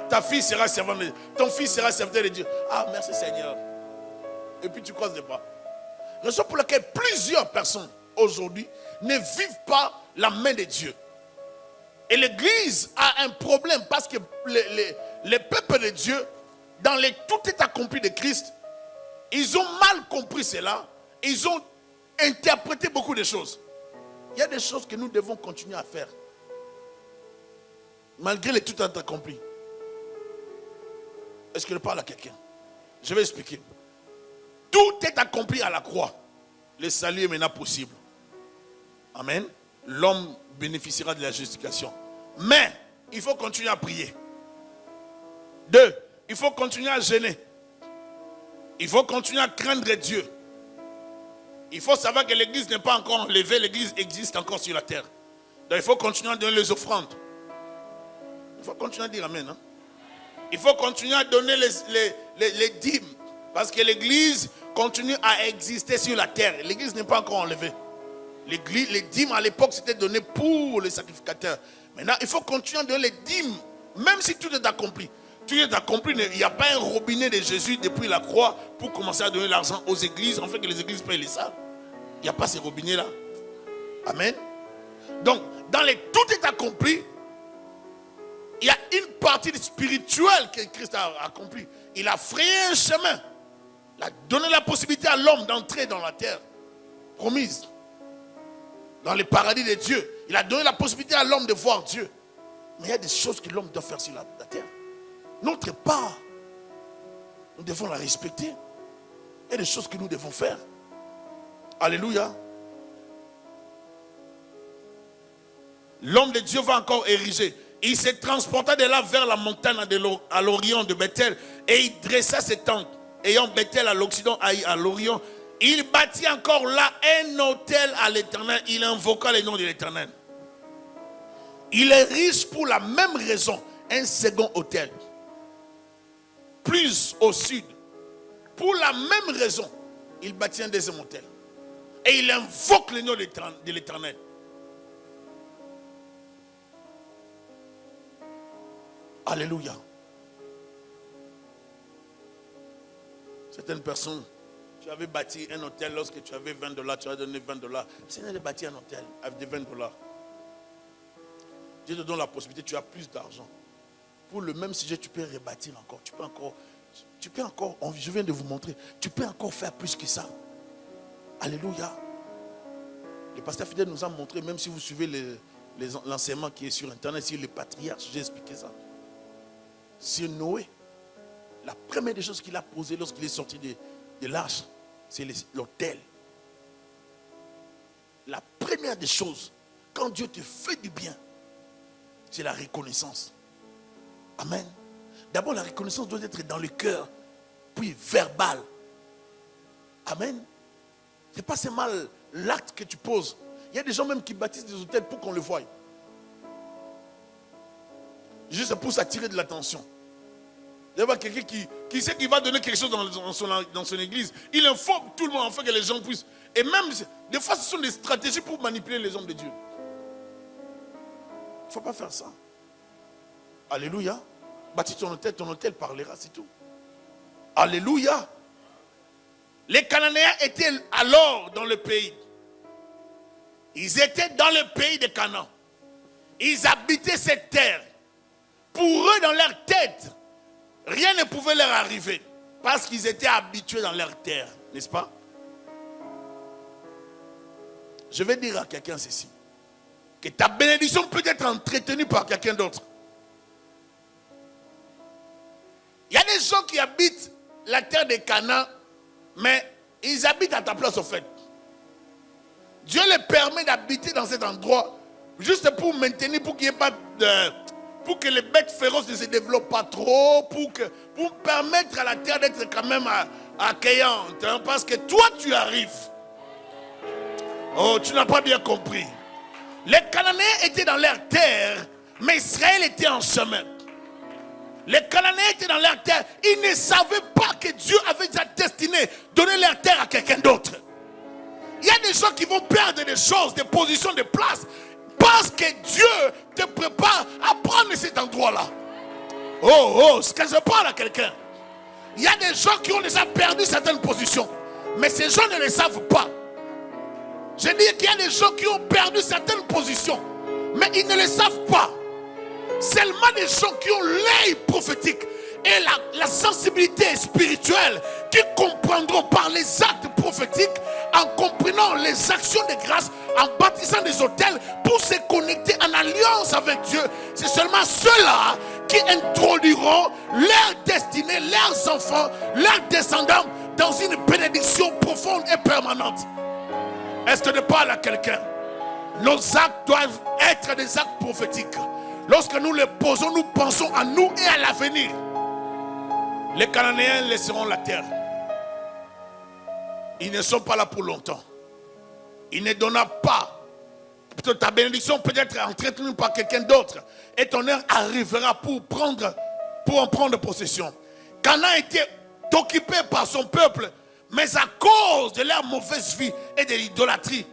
Ta fille sera servante de Dieu. Ton fils sera serviteur de Dieu. Merci Seigneur. Et puis tu croises les bras. Raison pour laquelle plusieurs personnes aujourd'hui ne vivent pas la main de Dieu. Et l'Église a un problème parce que les peuples de Dieu, dans tout est accompli de Christ, ils ont mal compris cela. Ils ont interprété beaucoup de choses. Il y a des choses que nous devons continuer à faire. Malgré le tout est accompli. Est-ce que je parle à quelqu'un? Je vais expliquer. Tout est accompli à la croix. Le salut est maintenant possible. Amen. L'homme bénéficiera de la justification. Mais, il faut continuer à prier. 2, il faut continuer à jeûner. Il faut continuer à craindre Dieu. Il faut savoir que l'église n'est pas encore enlevée. L'église existe encore sur la terre. Donc, il faut continuer à donner les offrandes. Il faut continuer à dire Amen. Hein? Il faut continuer à donner les dîmes. Parce que l'église continue à exister sur la terre. L'église n'est pas encore enlevée. Les dîmes à l'époque c'était donné pour les sacrificateurs. Maintenant il faut continuer à donner les dîmes. Même si tout est accompli. Tout est accompli. Il n'y a pas un robinet de Jésus depuis la croix pour commencer à donner l'argent aux églises. En fait que les églises payent les salles. Il n'y a pas ces robinets là. Amen. Donc dans tout est accompli. Il y a une partie spirituelle que Christ a accomplie. Il a frayé un chemin. Il a donné la possibilité à l'homme d'entrer dans la terre promise. Dans le paradis de Dieu. Il a donné la possibilité à l'homme de voir Dieu. Mais il y a des choses que l'homme doit faire sur la terre. Notre part, nous devons la respecter. Il y a des choses que nous devons faire. Alléluia. L'homme de Dieu va encore ériger. Il se transporta de là vers la montagne à l'orient de Bethel et il dressa ses tentes. Ayant Bethel à l'occident, à l'orient, il bâtit encore là un autel à l'Éternel. Il invoqua le nom de l'Éternel. Il est riche pour la même raison. Un second autel. Plus au sud. Pour la même raison. Il bâtit un deuxième autel. Et il invoque le nom de l'Éternel. Alléluia. Certaines personnes, tu avais bâti un hôtel lorsque tu avais $20, tu as donné $20. Le Seigneur a bâti un hôtel avec des $20. Dieu te donne la possibilité, tu as plus d'argent. Pour le même sujet, tu peux rebâtir encore. Tu peux encore, je viens de vous montrer, tu peux encore faire plus que ça. Alléluia. Le pasteur Fidèle nous a montré, même si vous suivez l'enseignement qui est sur Internet, sur les patriarches, j'ai expliqué ça. Sur Noé, la première des choses qu'il a posées lorsqu'il est sorti de l'arche, c'est l'autel. La première des choses, quand Dieu te fait du bien, c'est la reconnaissance. Amen. D'abord, la reconnaissance doit être dans le cœur, puis verbale. Amen. Ce n'est pas seulement l'acte que tu poses. Il y a des gens même qui bâtissent des hôtels pour qu'on le voie. Juste pour s'attirer de l'attention. Il y a quelqu'un qui sait qu'il va donner quelque chose dans son église. Il informe tout le monde afin que les gens puissent. Et même, des fois, ce sont des stratégies pour manipuler les hommes de Dieu. Il ne faut pas faire ça. Alléluia. Bâtis ton hôtel parlera, c'est tout. Alléluia. Les Cananéens étaient alors dans le pays. Ils étaient dans le pays de Canaan. Ils habitaient cette terre. Pour eux, dans leur tête, rien ne pouvait leur arriver. Parce qu'ils étaient habitués dans leur terre. N'est-ce pas? Je vais dire à quelqu'un ceci. Que ta bénédiction peut être entretenue par quelqu'un d'autre. Il y a des gens qui habitent la terre de Canaan, mais ils habitent à ta place au fait. Dieu les permet d'habiter dans cet endroit juste pour maintenir, pour qu'il n'y ait pas de... Pour que les bêtes féroces ne se développent pas trop, pour permettre à la terre d'être quand même accueillante. Hein, parce que toi, tu arrives. Oh, tu n'as pas bien compris. Les Cananéens étaient dans leur terre, mais Israël était en chemin. Les Cananéens étaient dans leur terre. Ils ne savaient pas que Dieu avait déjà destiné donner leur terre à quelqu'un d'autre. Il y a des gens qui vont perdre des choses, des positions, des places, parce que Dieu te prépare à prendre cet endroit-là. Oh, c'est que je parle à quelqu'un. Il y a des gens qui ont déjà perdu certaines positions, mais ces gens ne le savent pas. Je dis qu'il y a des gens qui ont perdu certaines positions, mais ils ne le savent pas. Seulement des gens qui ont l'œil prophétique et la sensibilité spirituelle, qui comprendront par les actes prophétiques, en comprenant les actions de grâce, en bâtissant des autels pour se connecter en alliance avec Dieu. C'est seulement ceux-là qui introduiront leur destinée, leurs enfants, leurs descendants dans une bénédiction profonde et permanente. Est-ce que je parle à quelqu'un? Nos actes doivent être des actes prophétiques. Lorsque nous les posons, nous pensons à nous et à l'avenir. Les Cananéens laisseront la terre. Ils ne sont pas là pour longtemps. Il ne donna pas. Ta bénédiction peut être entretenue par quelqu'un d'autre. Et ton heure arrivera pour en prendre possession. Canaan était occupé par son peuple. Mais à cause de leur mauvaise vie et de l'idolâtrie,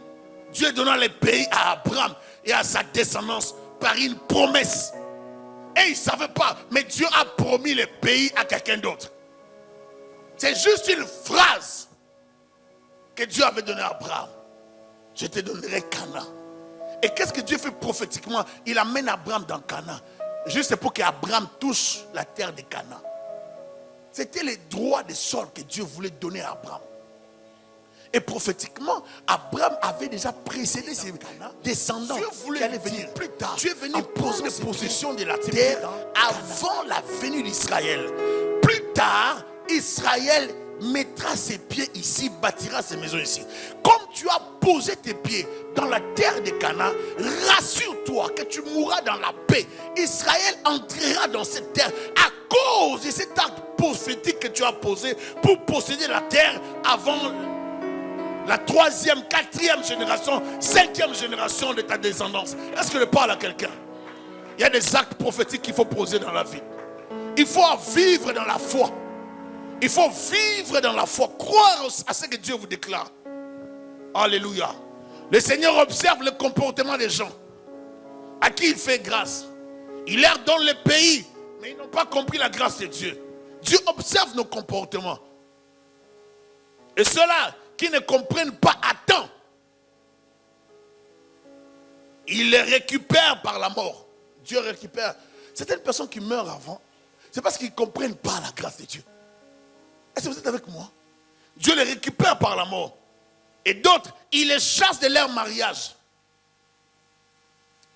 Dieu donna les pays à Abraham et à sa descendance par une promesse. Et ils ne savaient pas, mais Dieu a promis les pays à quelqu'un d'autre. C'est juste une phrase que Dieu avait donnée à Abraham. Je te donnerai Canaan. Et qu'est-ce que Dieu fait prophétiquement? Il amène Abraham dans Canaan, juste pour qu'Abraham touche la terre de Canaan. C'était les droits de sol que Dieu voulait donner à Abraham. Et prophétiquement, Abraham avait déjà précédé ses descendants. Dieu voulait aller venir plus tard. Dieu est venu poser les possessions de la terre avant la venue d'Israël. Plus tard, Israël mettra ses pieds ici, bâtira ses maisons ici. Comme tu as posé tes pieds dans la terre de Canaan, rassure-toi que tu mourras dans la paix. Israël entrera dans cette terre à cause de cet acte prophétique que tu as posé pour posséder la terre avant la 3e, 4e génération, 5e génération de ta descendance. Est-ce que je parle à quelqu'un? Il y a des actes prophétiques qu'il faut poser dans la vie. Il faut vivre dans la foi. Il faut vivre dans la foi. Croire à ce que Dieu vous déclare. Alléluia. Le Seigneur observe le comportement des gens à qui il fait grâce. Il leur donne le pays, mais ils n'ont pas compris la grâce de Dieu. Dieu observe nos comportements. Et ceux-là qui ne comprennent pas à temps, il les récupère par la mort. Dieu récupère. Certaines personnes qui meurent avant, c'est parce qu'ils ne comprennent pas la grâce de Dieu. Est-ce que vous êtes avec moi? Dieu les récupère par la mort. Et d'autres, il les chasse de leur mariage.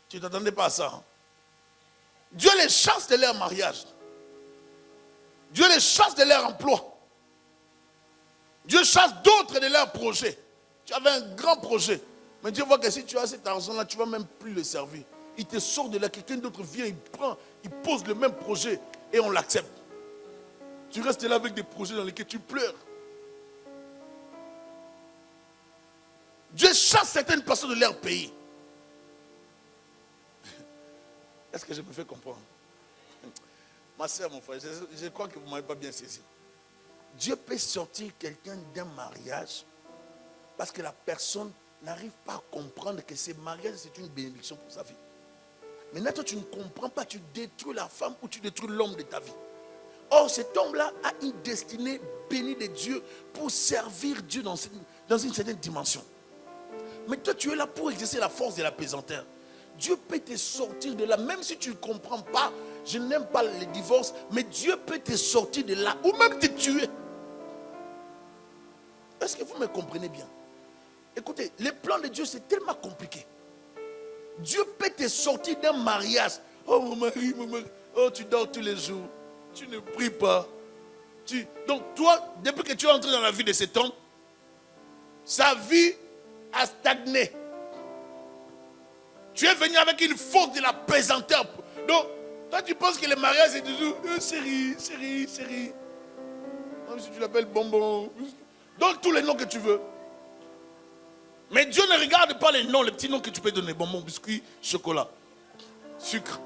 Tu ne t'attendais pas à ça, hein? Dieu les chasse de leur mariage. Dieu les chasse de leur emploi. Dieu chasse d'autres de leurs projets. Tu avais un grand projet. Mais Dieu voit que si tu as cet argent-là, tu ne vas même plus le servir. Il te sort de là. Quelqu'un d'autre vient, il prend, il pose le même projet et on l'accepte. Tu restes là avec des projets dans lesquels tu pleures. Dieu chasse certaines personnes de leur pays. Est-ce que je me fais comprendre? Ma soeur, mon frère, je crois que vous ne m'avez pas bien saisi. Dieu peut sortir quelqu'un d'un mariage parce que la personne n'arrive pas à comprendre que ce mariage, c'est une bénédiction pour sa vie. Maintenant, toi, tu ne comprends pas, tu détruis la femme ou tu détruis l'homme de ta vie. Or, cet homme-là a une destinée bénie de Dieu pour servir Dieu dans une certaine dimension. Mais toi, tu es là pour exercer la force de la pesanteur. Dieu peut te sortir de là, même si tu ne comprends pas. Je n'aime pas le divorce, mais Dieu peut te sortir de là, ou même te tuer. Est-ce que vous me comprenez bien? Écoutez, les plans de Dieu, c'est tellement compliqué. Dieu peut te sortir d'un mariage. Oh mon mari, oh tu dors tous les jours. Tu ne pries pas. Donc toi, depuis que tu es entré dans la vie de cet homme, sa vie a stagné. Tu es venu avec une force de la pesanteur. Donc, toi tu penses que le mariage c'est toujours chérie. Même si tu l'appelles bonbon. Donc tous les noms que tu veux. Mais Dieu ne regarde pas les noms, les petits noms que tu peux donner. Bonbon, biscuit, chocolat, sucre.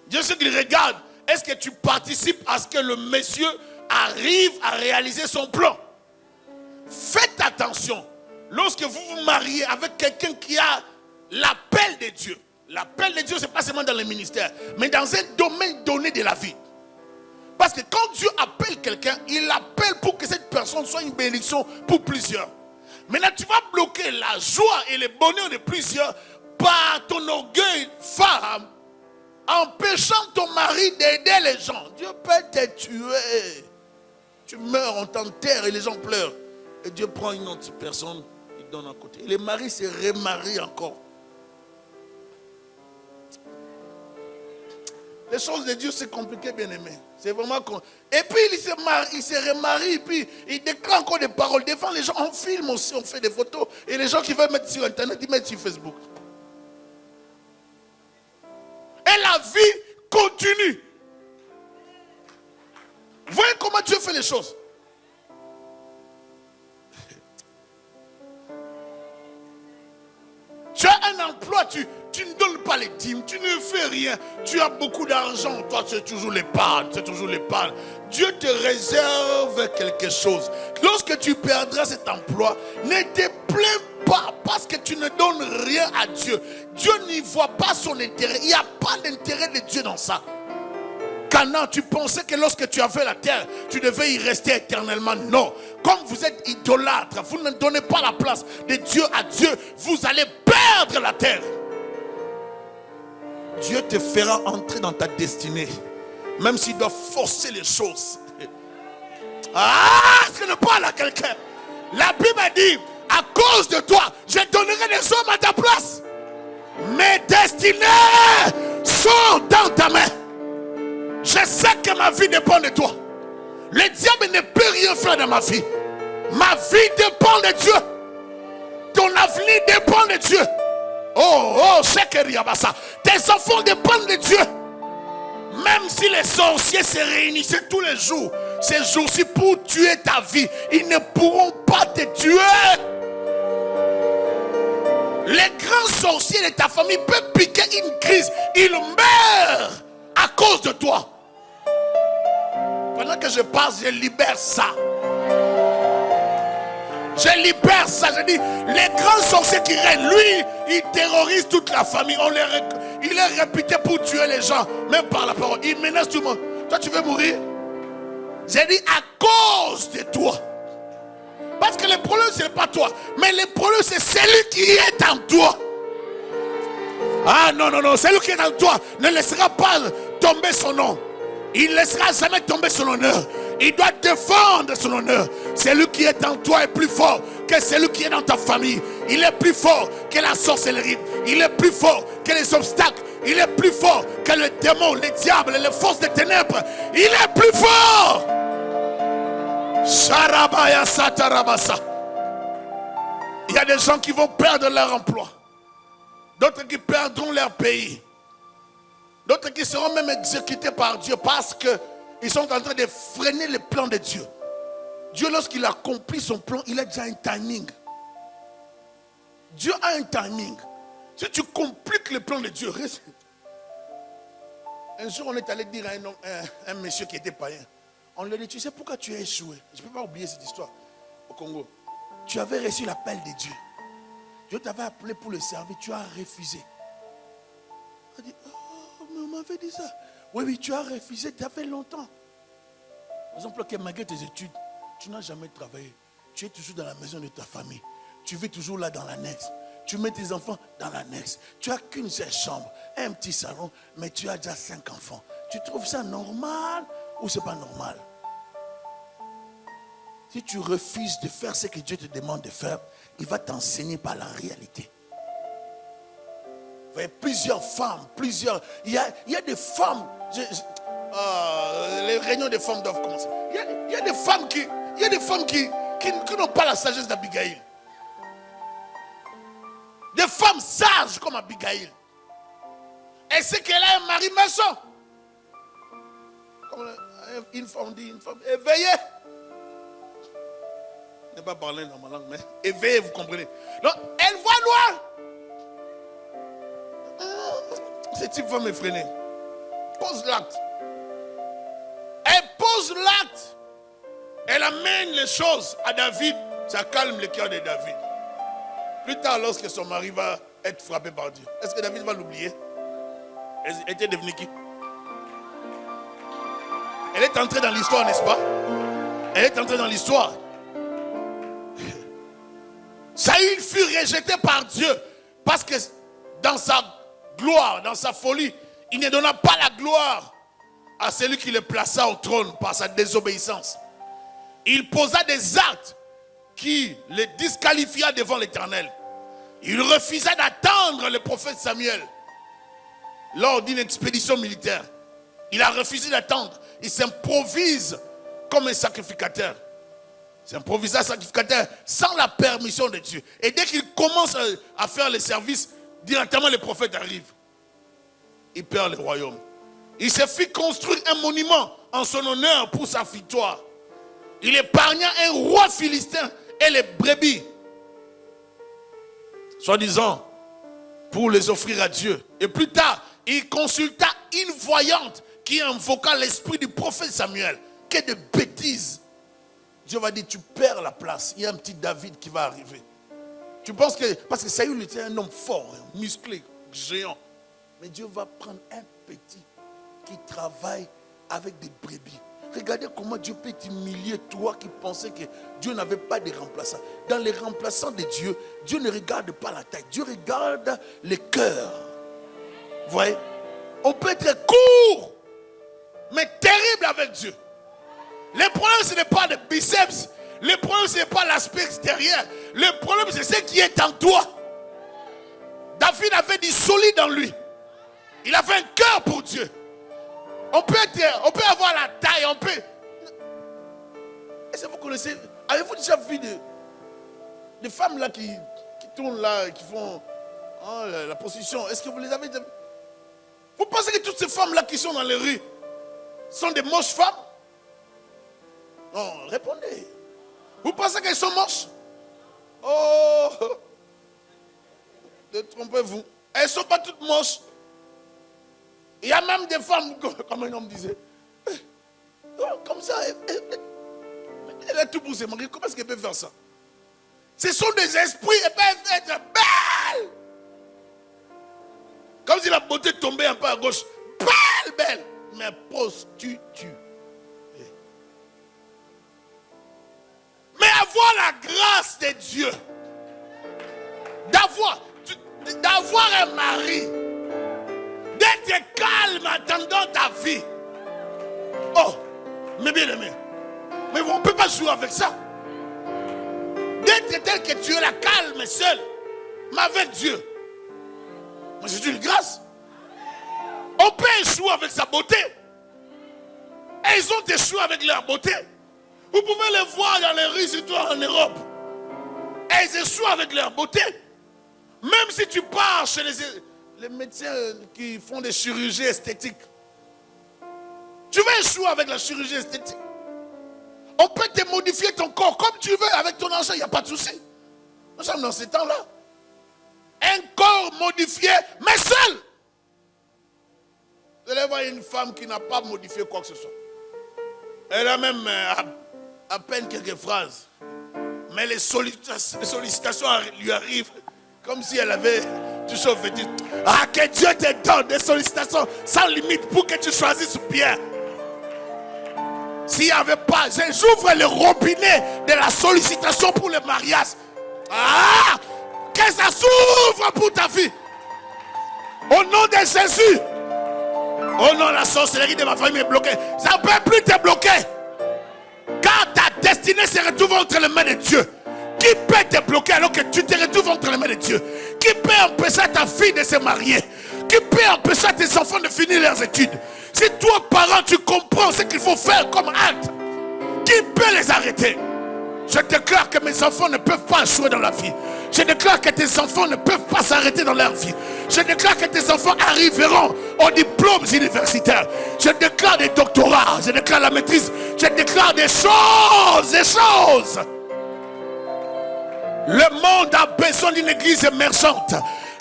Dieu, ce qu'il regarde, est-ce que tu participes à ce que le monsieur arrive à réaliser son plan? Faites attention. Lorsque vous vous mariez avec quelqu'un qui a l'appel de Dieu. L'appel de Dieu, ce n'est pas seulement dans le ministère, mais dans un domaine donné de la vie. Parce que quand Dieu appelle quelqu'un, il appelle pour que cette personne soit une bénédiction pour plusieurs. Maintenant, tu vas bloquer la joie et le bonheur de plusieurs par ton orgueil femme, empêchant ton mari d'aider les gens. Dieu peut te tuer. Tu meurs, on t'enterre et les gens pleurent. Et Dieu prend une autre personne, il donne à côté. Et les maris se remarient encore. Les choses de Dieu, c'est compliqué, bien aimé. C'est vraiment compliqué. Et puis, il se remarie, puis il déclare encore des paroles devant les gens. On filme aussi, on fait des photos. Et les gens qui veulent mettre sur Internet, ils mettent sur Facebook. Et la vie continue. Voyez comment Dieu fait les choses. Tu as un emploi, tu ne donnes pas les dîmes, tu ne fais rien. Tu as beaucoup d'argent, toi c'est toujours l'épargne, c'est toujours l'épargne. Dieu te réserve quelque chose. Lorsque tu perdras cet emploi, ne te plains pas parce que tu ne donnes rien à Dieu. Dieu n'y voit pas son intérêt. Il n'y a pas d'intérêt de Dieu dans ça. Canaan, tu pensais que lorsque tu avais la terre, tu devais y rester éternellement. Non. Comme vous êtes idolâtre, vous ne donnez pas la place de Dieu à Dieu, vous allez perdre la terre. Dieu te fera entrer dans ta destinée, même s'il doit forcer les choses. Ah, est-ce que ne parle à quelqu'un? La Bible dit, à cause de toi, je donnerai des hommes à ta place. Mes destinées sont dans ta main. Je sais que ma vie dépend de toi. Le diable ne peut rien faire dans ma vie. Ma vie dépend de Dieu. Ton avenir dépend de Dieu. Oh, c'est que Riabassa. Tes enfants dépendent de Dieu. Même si les sorciers se réunissaient tous les jours, ces jours-ci pour tuer ta vie, ils ne pourront pas te tuer. Les grands sorciers de ta famille peuvent piquer une crise. Ils meurent à cause de toi. Pendant que je passe, je libère ça. Je libère ça. Je dis, les grands sorciers qui règnent, lui, il terrorise toute la famille. Il est réputé pour tuer les gens, même par la parole. Il menace tout le monde. Toi, tu veux mourir? J'ai dit, à cause de toi. Parce que le problème, ce n'est pas toi. Mais le problème, c'est celui qui est en toi. Ah non, non, non. Celui qui est en toi ne laissera pas tomber son nom. Il ne laissera jamais tomber son honneur. Il doit défendre son honneur. Celui qui est en toi est plus fort que celui qui est dans ta famille. Il est plus fort que la sorcellerie. Il est plus fort que les obstacles. Il est plus fort que le démon, les diables, les forces des ténèbres. Il est plus fort. Sharabaya Satarabasa. Il y a des gens qui vont perdre leur emploi. D'autres qui perdront leur pays. D'autres qui seront même exécutés par Dieu parce qu'ils sont en train de freiner le plan de Dieu. Dieu, lorsqu'il accomplit son plan, il a déjà un timing. Dieu a un timing. Si tu compliques le plan de Dieu, un jour on est allé dire à un monsieur qui était païen, on lui a dit, tu sais pourquoi tu as échoué? Je ne peux pas oublier cette histoire au Congo. Tu avais reçu l'appel de Dieu. Dieu t'avait appelé pour le servir, tu as refusé. Il a dit, oh, mais on m'avait dit ça. Oui, oui, tu as refusé, ça fait longtemps. Par exemple, que malgré tes études, tu n'as jamais travaillé. Tu es toujours dans la maison de ta famille. Tu vis toujours là dans l'annexe. Tu mets tes enfants dans l'annexe. Tu n'as qu'une seule chambre, un petit salon, mais tu as déjà 5 enfants. Tu trouves ça normal ou ce n'est pas normal? Si tu refuses de faire ce que Dieu te demande de faire, il va t'enseigner par la réalité. Vous voyez, plusieurs femmes, il y a des femmes, les réunions des femmes doivent commencer. Il y a des femmes qui n'ont pas la sagesse d'Abigail. Des femmes sages comme Abigail. Et c'est qu'elle a un mari méchant. Comme une femme dit, une femme éveillée. ne pas parler dans ma langue, mais éveillé, vous comprenez. Donc, elle voit loin. Ce type va me freiner. Pose l'acte. Elle pose l'acte. Elle amène les choses à David. Ça calme le cœur de David. Plus tard, lorsque son mari va être frappé par Dieu, est-ce que David va l'oublier? Elle était devenue qui? Elle est entrée dans l'histoire, n'est-ce pas? Elle est entrée dans l'histoire. Saül fut rejeté par Dieu parce que dans sa gloire, dans sa folie, il ne donna pas la gloire à celui qui le plaça au trône par sa désobéissance. Il posa des actes qui le disqualifia devant l'Éternel. Il refusa d'attendre le prophète Samuel lors d'une expédition militaire. Il a refusé d'attendre. Il s'improvise comme un sacrificateur. Il s'improvisa sacrificateur sans la permission de Dieu. Et dès qu'il commence à faire le service, directement le prophète arrive. Il perd le royaume. Il se fit construire un monument en son honneur pour sa victoire. Il épargna un roi philistin et les brebis, soi-disant, pour les offrir à Dieu. Et plus tard, il consulta une voyante qui invoqua l'esprit du prophète Samuel. Que de bêtises. Dieu va dire, tu perds la place. Il y a un petit David qui va arriver. Tu penses que, parce que Saül était un homme fort, musclé, géant. Mais Dieu va prendre un petit qui travaille avec des brebis. Regardez comment Dieu peut t'humilier, toi qui pensais que Dieu n'avait pas de remplaçants. Dans les remplaçants de Dieu, Dieu ne regarde pas la taille. Dieu regarde le cœur. Vous voyez? On peut être court, mais terrible avec Dieu. Le problème, ce n'est pas le biceps. Le problème, ce n'est pas l'aspect extérieur. Le problème, c'est ce qui est en toi. David avait du solide en lui. Il avait un cœur pour Dieu. On peut avoir la taille, on peut. Est-ce que vous connaissez? Avez-vous déjà vu des femmes là qui tournent là, qui font la prostitution? Est-ce que vous les avez déjà vues? Vous pensez que toutes ces femmes là qui sont dans les rues sont des moches femmes? Non, répondez. Vous pensez qu'elles sont moches? Oh, détrompez-vous. Elles ne sont pas toutes moches. Il y a même des femmes, comme un homme disait, comme ça, elle a tout pour se marier. Comment est-ce qu'elle peut faire ça? Ce sont des esprits, elles peuvent être belles. Comme si la beauté tombait un peu à gauche. Belle, mais prostituée. Mais avoir la grâce de Dieu, d'avoir un mari, d'être calme en attendant ta vie. Oh, mais bien aimé, mais on ne peut pas jouer avec ça. D'être tel que tu es la calme seul, mais avec Dieu. Mais c'est une grâce. On peut échouer avec sa beauté. Et ils ont échoué avec leur beauté. Vous pouvez les voir dans les rues, surtout en Europe. Et ils échouent avec leur beauté. Même si tu pars chez les médecins qui font des chirurgies esthétiques, tu vas échouer avec la chirurgie esthétique. On peut te modifier ton corps comme tu veux avec ton argent, il n'y a pas de souci. Nous sommes dans ces temps-là. Un corps modifié, mais seul. Vous allez voir une femme qui n'a pas modifié quoi que ce soit. Elle a même à peine quelques phrases. Mais les sollicitations lui arrivent comme si elle avait touché au fétiche. Ah, que Dieu te donne des sollicitations sans limite pour que tu choisisses bien. S'il n'y avait pas, j'ouvre le robinet de la sollicitation pour le mariage. Ah, que ça s'ouvre pour ta vie. Au nom de Jésus. Oh non, la sorcellerie de ma famille est bloquée. Ça ne peut plus te bloquer. Quand ta destinée se retrouve entre les mains de Dieu, qui peut te bloquer alors que tu te retrouves entre les mains de Dieu? Qui peut empêcher ta fille de se marier? Qui peut empêcher tes enfants de finir leurs études? Si toi, parent, tu comprends ce qu'il faut faire comme acte, qui peut les arrêter? Je déclare que mes enfants ne peuvent pas échouer dans la vie. Je déclare que tes enfants ne peuvent pas s'arrêter dans leur vie. Je déclare que tes enfants arriveront aux diplômes universitaires. Je déclare des doctorats. Je déclare la maîtrise. Je déclare des choses. Le monde a besoin d'une église émergente.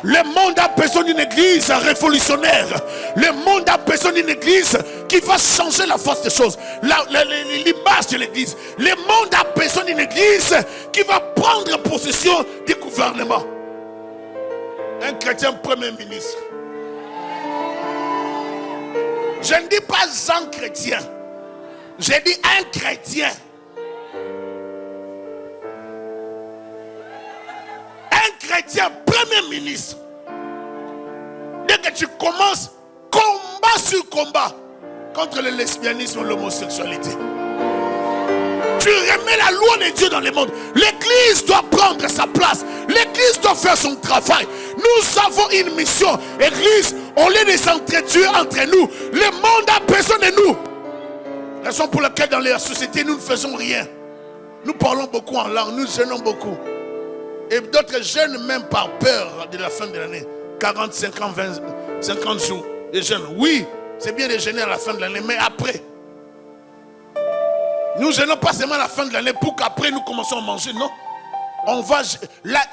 Le monde a besoin d'une église révolutionnaire. Le monde a besoin d'une église qui va changer la face des choses. L'image de l'église. Le monde a besoin d'une église qui va prendre possession du gouvernement. Un chrétien premier ministre. Je ne dis pas Jean chrétien. Je dis un chrétien. Un chrétien premier ministre. Dès que tu commences combat sur combat contre le lesbianisme et l'homosexualité, tu remets la loi de Dieu dans le monde. L'église doit prendre sa place. L'église doit faire son travail. Nous avons une mission. Église, on lieu de s'entretuer entre nous. Le monde a besoin de nous. Raison pour laquelle dans les sociétés nous ne faisons rien. Nous parlons beaucoup en langue, nous gênons beaucoup. Et d'autres jeunes même par peur de la fin de l'année. 40, 50, 20, 50 jours. Les jeunes, oui, c'est bien de gêner à la fin de l'année, mais après. Nous ne gênons pas seulement à la fin de l'année pour qu'après nous commençons à manger, non. On va,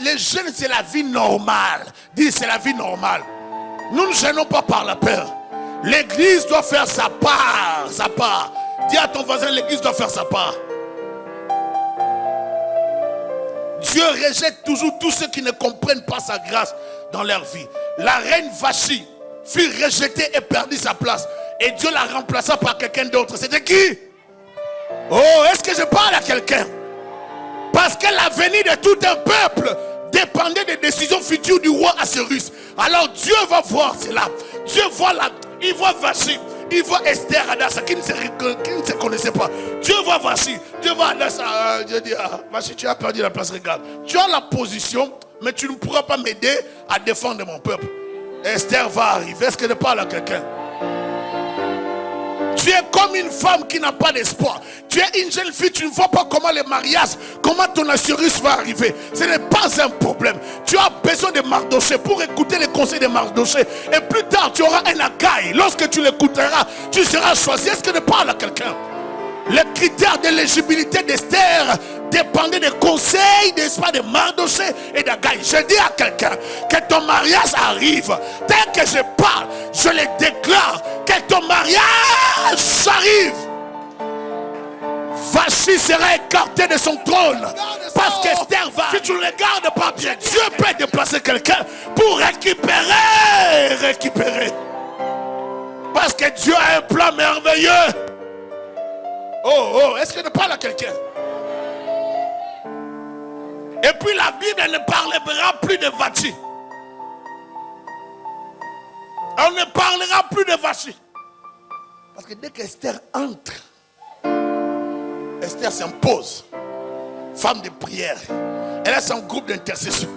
les jeunes, c'est la vie normale. Dis, c'est la vie normale. Nous ne gênons pas par la peur. L'église doit faire sa part, sa part. Dis à ton voisin, l'église doit faire sa part. Dieu rejette toujours tous ceux qui ne comprennent pas sa grâce dans leur vie. La reine Vachi fut rejetée et perdit sa place. Et Dieu la remplaça par quelqu'un d'autre. C'était qui? Oh, est-ce que je parle à quelqu'un? Parce que l'avenir de tout un peuple dépendait des décisions futures du roi Assuérus. Alors Dieu va voir cela. Dieu voit il voit Vachi. Il voit Esther Hadassah qui ne se connaissait pas. Dieu voit Vachi. Dieu voit Hadassah. Dieu dit, Vachi, tu as perdu la place, regarde. Tu as la position, mais tu ne pourras pas m'aider à défendre mon peuple. Esther va arriver. Est-ce que je parle à quelqu'un? Tu es comme une femme qui n'a pas d'espoir. Tu es une jeune fille, tu ne vois pas comment le mariage, comment ton Assuérus va arriver. Ce n'est pas un problème. Tu as besoin de Mardoché pour écouter les conseils de Mardoché. Et plus tard, tu auras un Agaï. Lorsque tu l'écouteras, tu seras choisi. Est-ce que je parle à quelqu'un? Les critères d'éligibilité d'Esther dépendaient des conseils, n'est-ce de Mardoché et d'Agaï. Je dis à quelqu'un que ton mariage arrive. Dès que je parle, je le déclare que ton mariage arrive. Vachi sera écarté de son trône parce qu'Esther va. Si tu ne regardes pas bien, Dieu peut déplacer quelqu'un pour récupérer. Parce que Dieu a un plan merveilleux. Oh, est-ce que je parle à quelqu'un? Et puis la Bible ne parlera plus de Vachi. On ne parlera plus de Vachi. Parce que dès qu'Esther entre, Esther s'impose. Femme de prière. Elle a son groupe d'intercession.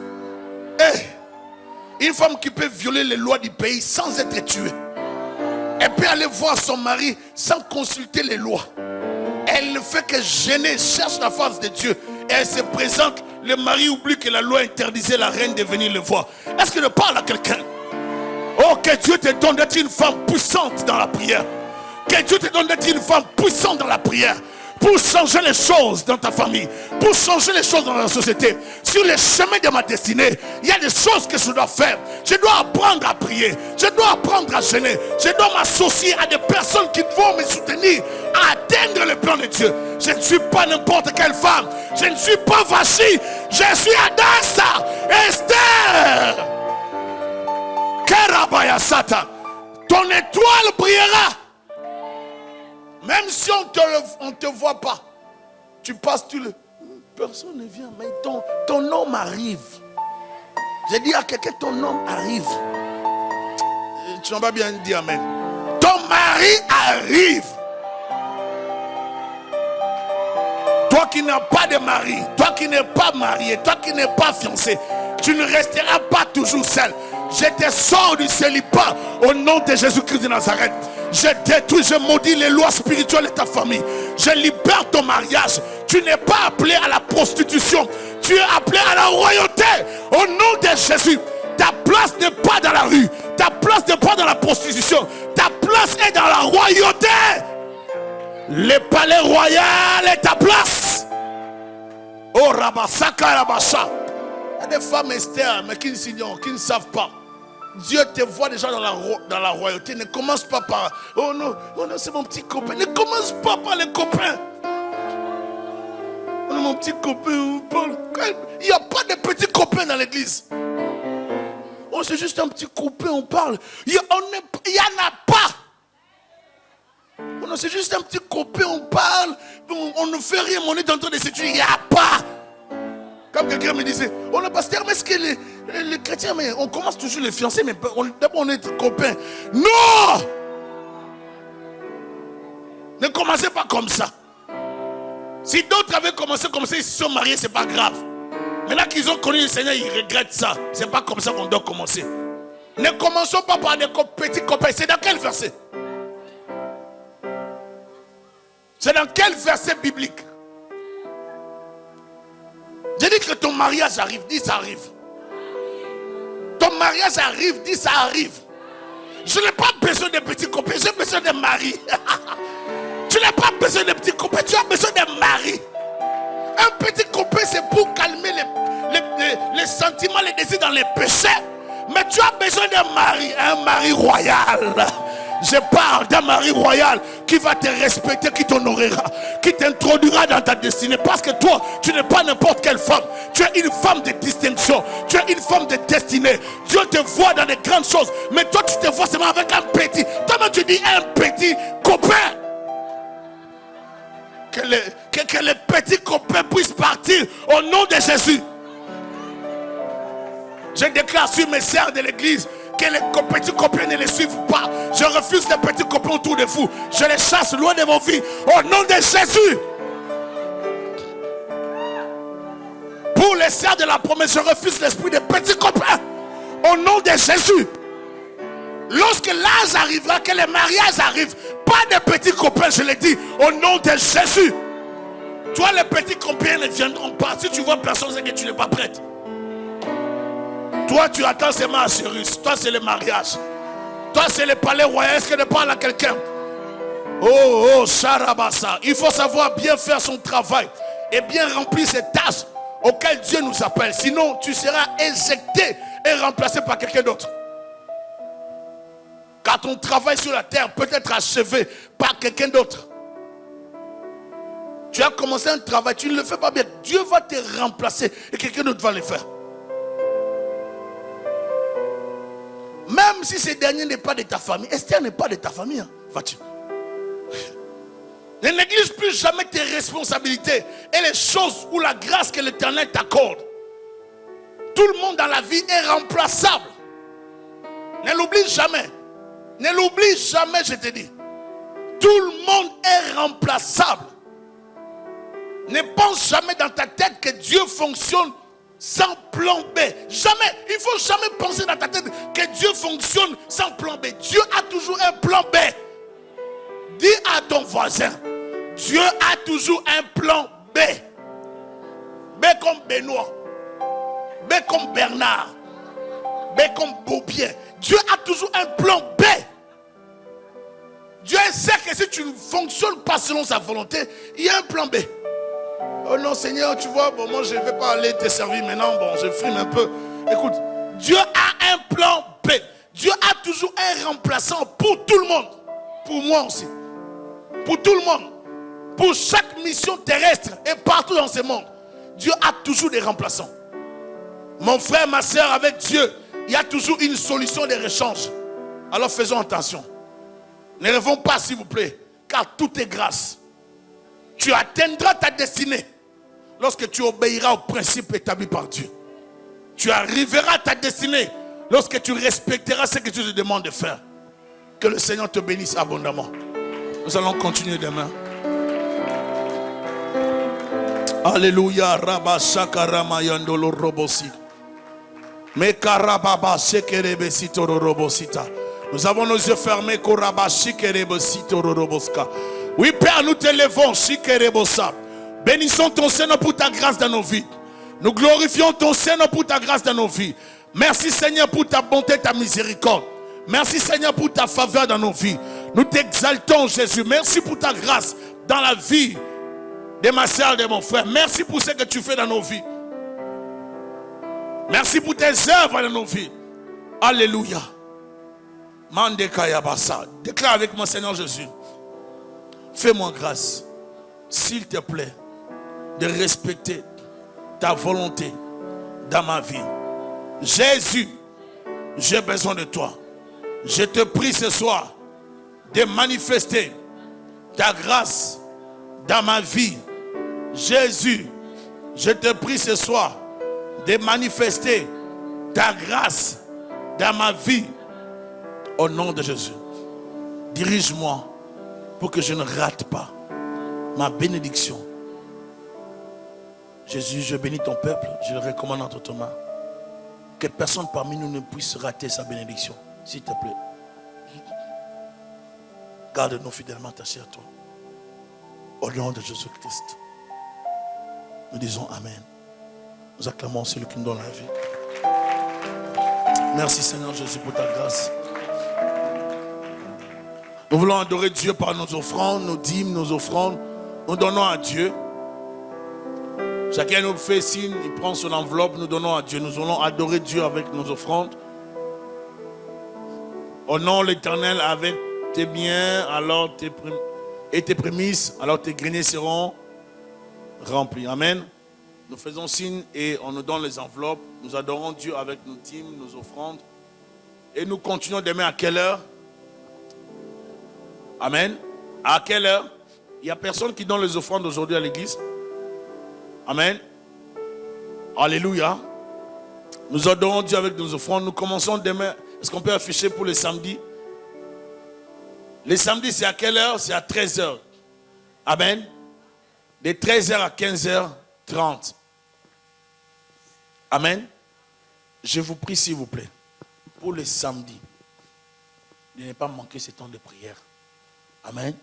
Une femme qui peut violer les lois du pays sans être tuée. Elle peut aller voir son mari sans consulter les lois. Elle ne fait que gêner, cherche la face de Dieu. Et elle se présente. Le mari oublie que la loi interdisait la reine de venir le voir. Est-ce que je parle à quelqu'un? Oh, que Dieu te donne d'être une femme puissante dans la prière. Que Dieu te donne d'être une femme puissante dans la prière. Pour changer les choses dans ta famille. Pour changer les choses dans la société. Sur le chemin de ma destinée, il y a des choses que je dois faire. Je dois apprendre à prier. Je dois apprendre à gêner. Je dois m'associer à des personnes qui vont me soutenir à atteindre le plan de Dieu. Je ne suis pas n'importe quelle femme. Je ne suis pas Vachi. Je suis Hadassah. Esther. Karabaya Sata. Ton étoile brillera. Même si on ne te voit pas, tu passes, personne ne vient, mais ton homme arrive. J'ai dit à quelqu'un, ton homme arrive. Tu n'as pas bien dit amen. Ton mari arrive. Toi qui n'as pas de mari, toi qui n'es pas marié, toi qui n'es pas fiancé, tu ne resteras pas toujours seul. Je te sors du célibat au nom de Jésus-Christ de Nazareth. Je détruis, je maudis les lois spirituelles de ta famille. Je libère ton mariage. Tu n'es pas appelé à la prostitution. Tu es appelé à la royauté. Au nom de Jésus. Ta place n'est pas dans la rue. Ta place n'est pas dans la prostitution. Ta place est dans la royauté. Le palais royal est ta place. Oh Rabasaka Rabasa. Il y a des femmes externes, mais qui ne s'ignorent, qui ne savent pas. Dieu te voit déjà dans la royauté. Ne commence pas par oh non, c'est mon petit copain. Ne commence pas par les copains. Oh non, mon petit copain. Il n'y a pas de petits copains dans l'église. Oh, c'est juste un petit copain, on parle. Il n'y en a pas. Oh non, c'est juste un petit copain, on parle. On ne fait rien, on est en train de s'étudier. Il n'y a pas. Comme quelqu'un me disait, oh non, pasteur, mais est-ce que les chrétiens, mais on commence toujours les fiancés, mais d'abord on est copains. Non! Ne commencez pas comme ça. Si d'autres avaient commencé comme ça, ils se sont mariés, c'est pas grave. Maintenant qu'ils ont connu le Seigneur, ils regrettent ça. C'est pas comme ça qu'on doit commencer. Ne commençons pas par des petits copains. C'est dans quel verset? C'est dans quel verset biblique? J'ai dit que ton mariage arrive, dis ça arrive. Ton mariage arrive, dis ça arrive. Je n'ai pas besoin de petits copains, j'ai besoin de mari. Tu n'as pas besoin de petits copains, tu as besoin de mari. Un petit copain, c'est pour calmer les sentiments, les désirs dans les péchés. Mais tu as besoin d'un mari, un mari royal. Je parle d'un mari royal qui va te respecter, qui t'honorera, qui t'introduira dans ta destinée. Parce que toi, tu n'es pas n'importe quelle femme. Tu es une femme de distinction. Tu es une femme de destinée. Dieu te voit dans des grandes choses. Mais toi, tu te vois seulement avec un petit. Toi-même, tu dis un petit copain. Que les petits copains puissent partir au nom de Jésus. Je déclare sur mes sœurs de l'église que les petits copains ne les suivent pas. Je refuse les petits copains autour de vous. Je les chasse loin de vos vies. Au nom de Jésus. Pour les sœurs de la promesse, je refuse l'esprit des petits copains. Au nom de Jésus. Lorsque l'âge arrivera, que les mariages arrivent, pas de petits copains, je l'ai dit. Au nom de Jésus. Toi, les petits copains ne viendront pas. Si tu vois personne, c'est que tu n'es pas prête. Toi, tu attends seulement à Cyrus. Toi, c'est le mariage. Toi, c'est le palais royal. Est-ce que ne parle à quelqu'un? Oh, Charabassa. Il faut savoir bien faire son travail et bien remplir ses tâches auxquelles Dieu nous appelle. Sinon, tu seras éjecté et remplacé par quelqu'un d'autre. Car ton travail sur la terre peut être achevé par quelqu'un d'autre. Tu as commencé un travail, tu ne le fais pas bien. Dieu va te remplacer et quelqu'un d'autre va le faire. Même si ce dernier n'est pas de ta famille, Esther n'est pas de ta famille, hein, vas-tu? Ne néglige plus jamais tes responsabilités et les choses ou la grâce que l'Éternel t'accorde. Tout le monde dans la vie est remplaçable. Ne l'oublie jamais. Ne l'oublie jamais, je te dis. Tout le monde est remplaçable. Ne pense jamais dans ta tête que Dieu fonctionne sans plan B. Jamais. Il ne faut jamais penser dans ta tête que Dieu fonctionne sans plan B. Dieu a toujours un plan B. Dis à ton voisin, Dieu a toujours un plan B. B comme Benoît. B comme Bernard. B comme Beaubien. Dieu a toujours un plan B. Dieu sait que si tu ne fonctionnes pas selon sa volonté, il y a un plan B. Oh non Seigneur, tu vois, bon, moi je ne vais pas aller te servir maintenant, bon je frime un peu. Écoute, Dieu a un plan B. Dieu a toujours un remplaçant pour tout le monde. Pour moi aussi. Pour tout le monde. Pour chaque mission terrestre et partout dans ce monde. Dieu a toujours des remplaçants. Mon frère, ma soeur, avec Dieu, il y a toujours une solution de rechange. Alors faisons attention. Ne rêvons pas s'il vous plaît, car tout est grâce. Tu atteindras ta destinée lorsque tu obéiras aux principes établis par Dieu. Tu arriveras à ta destinée lorsque tu respecteras ce que Dieu te demande de faire. Que le Seigneur te bénisse abondamment. Nous allons continuer demain. Alléluia. Rabba shakarama yandolo robosi. Mekarababa shekerebesito robosita. Nous avons nos yeux fermés. Koraba shikerebesito roboska. Oui, Père, nous t'élevons. Shikerebosa. Bénissons ton Seigneur pour ta grâce dans nos vies. Nous glorifions ton Seigneur pour ta grâce dans nos vies. Merci Seigneur pour ta bonté, ta miséricorde. Merci Seigneur pour ta faveur dans nos vies. Nous t'exaltons Jésus. Merci pour ta grâce dans la vie de ma soeur et de mon frère. Merci pour ce que tu fais dans nos vies. Merci pour tes œuvres dans nos vies. Alléluia. Mande Kayabasa. Déclare avec moi, Seigneur Jésus. Fais-moi grâce, s'il te plaît, de respecter ta volonté dans ma vie. Jésus, j'ai besoin de toi. Je te prie ce soir de manifester ta grâce dans ma vie. Jésus, je te prie ce soir de manifester ta grâce dans ma vie. Au nom de Jésus, dirige-moi pour que je ne rate pas ma bénédiction. Jésus, je bénis ton peuple, je le recommande entre tes mains. Que personne parmi nous ne puisse rater sa bénédiction, s'il te plaît. Garde-nous fidèlement attachés à toi. Au nom de Jésus-Christ. Nous disons Amen. Nous acclamons celui qui nous donne la vie. Merci Seigneur Jésus pour ta grâce. Nous voulons adorer Dieu par nos offrandes, nos dîmes, nos offrandes. Nous donnons à Dieu. Chacun nous fait signe, il prend son enveloppe, nous donnons à Dieu. Nous allons adorer Dieu avec nos offrandes. Honore l'Éternel avec tes biens, alors et tes prémices, alors tes greniers seront remplis. Amen. Nous faisons signe et on nous donne les enveloppes. Nous adorons Dieu avec nos dîmes, nos offrandes. Et nous continuons demain à quelle heure? Amen. À quelle heure? Il n'y a personne qui donne les offrandes aujourd'hui à l'église. Amen. Alléluia. Nous adorons Dieu avec nos offrandes. Nous commençons demain. Est-ce qu'on peut afficher pour les samedis? Les samedis, c'est à quelle heure? C'est à 13h. Amen. De 13h à 15h30. Amen. Je vous prie, s'il vous plaît, pour les samedis, de ne pas manquer ce temps de prière. Amen.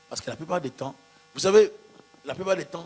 Parce que la plupart des temps, vous savez, la plupart des temps,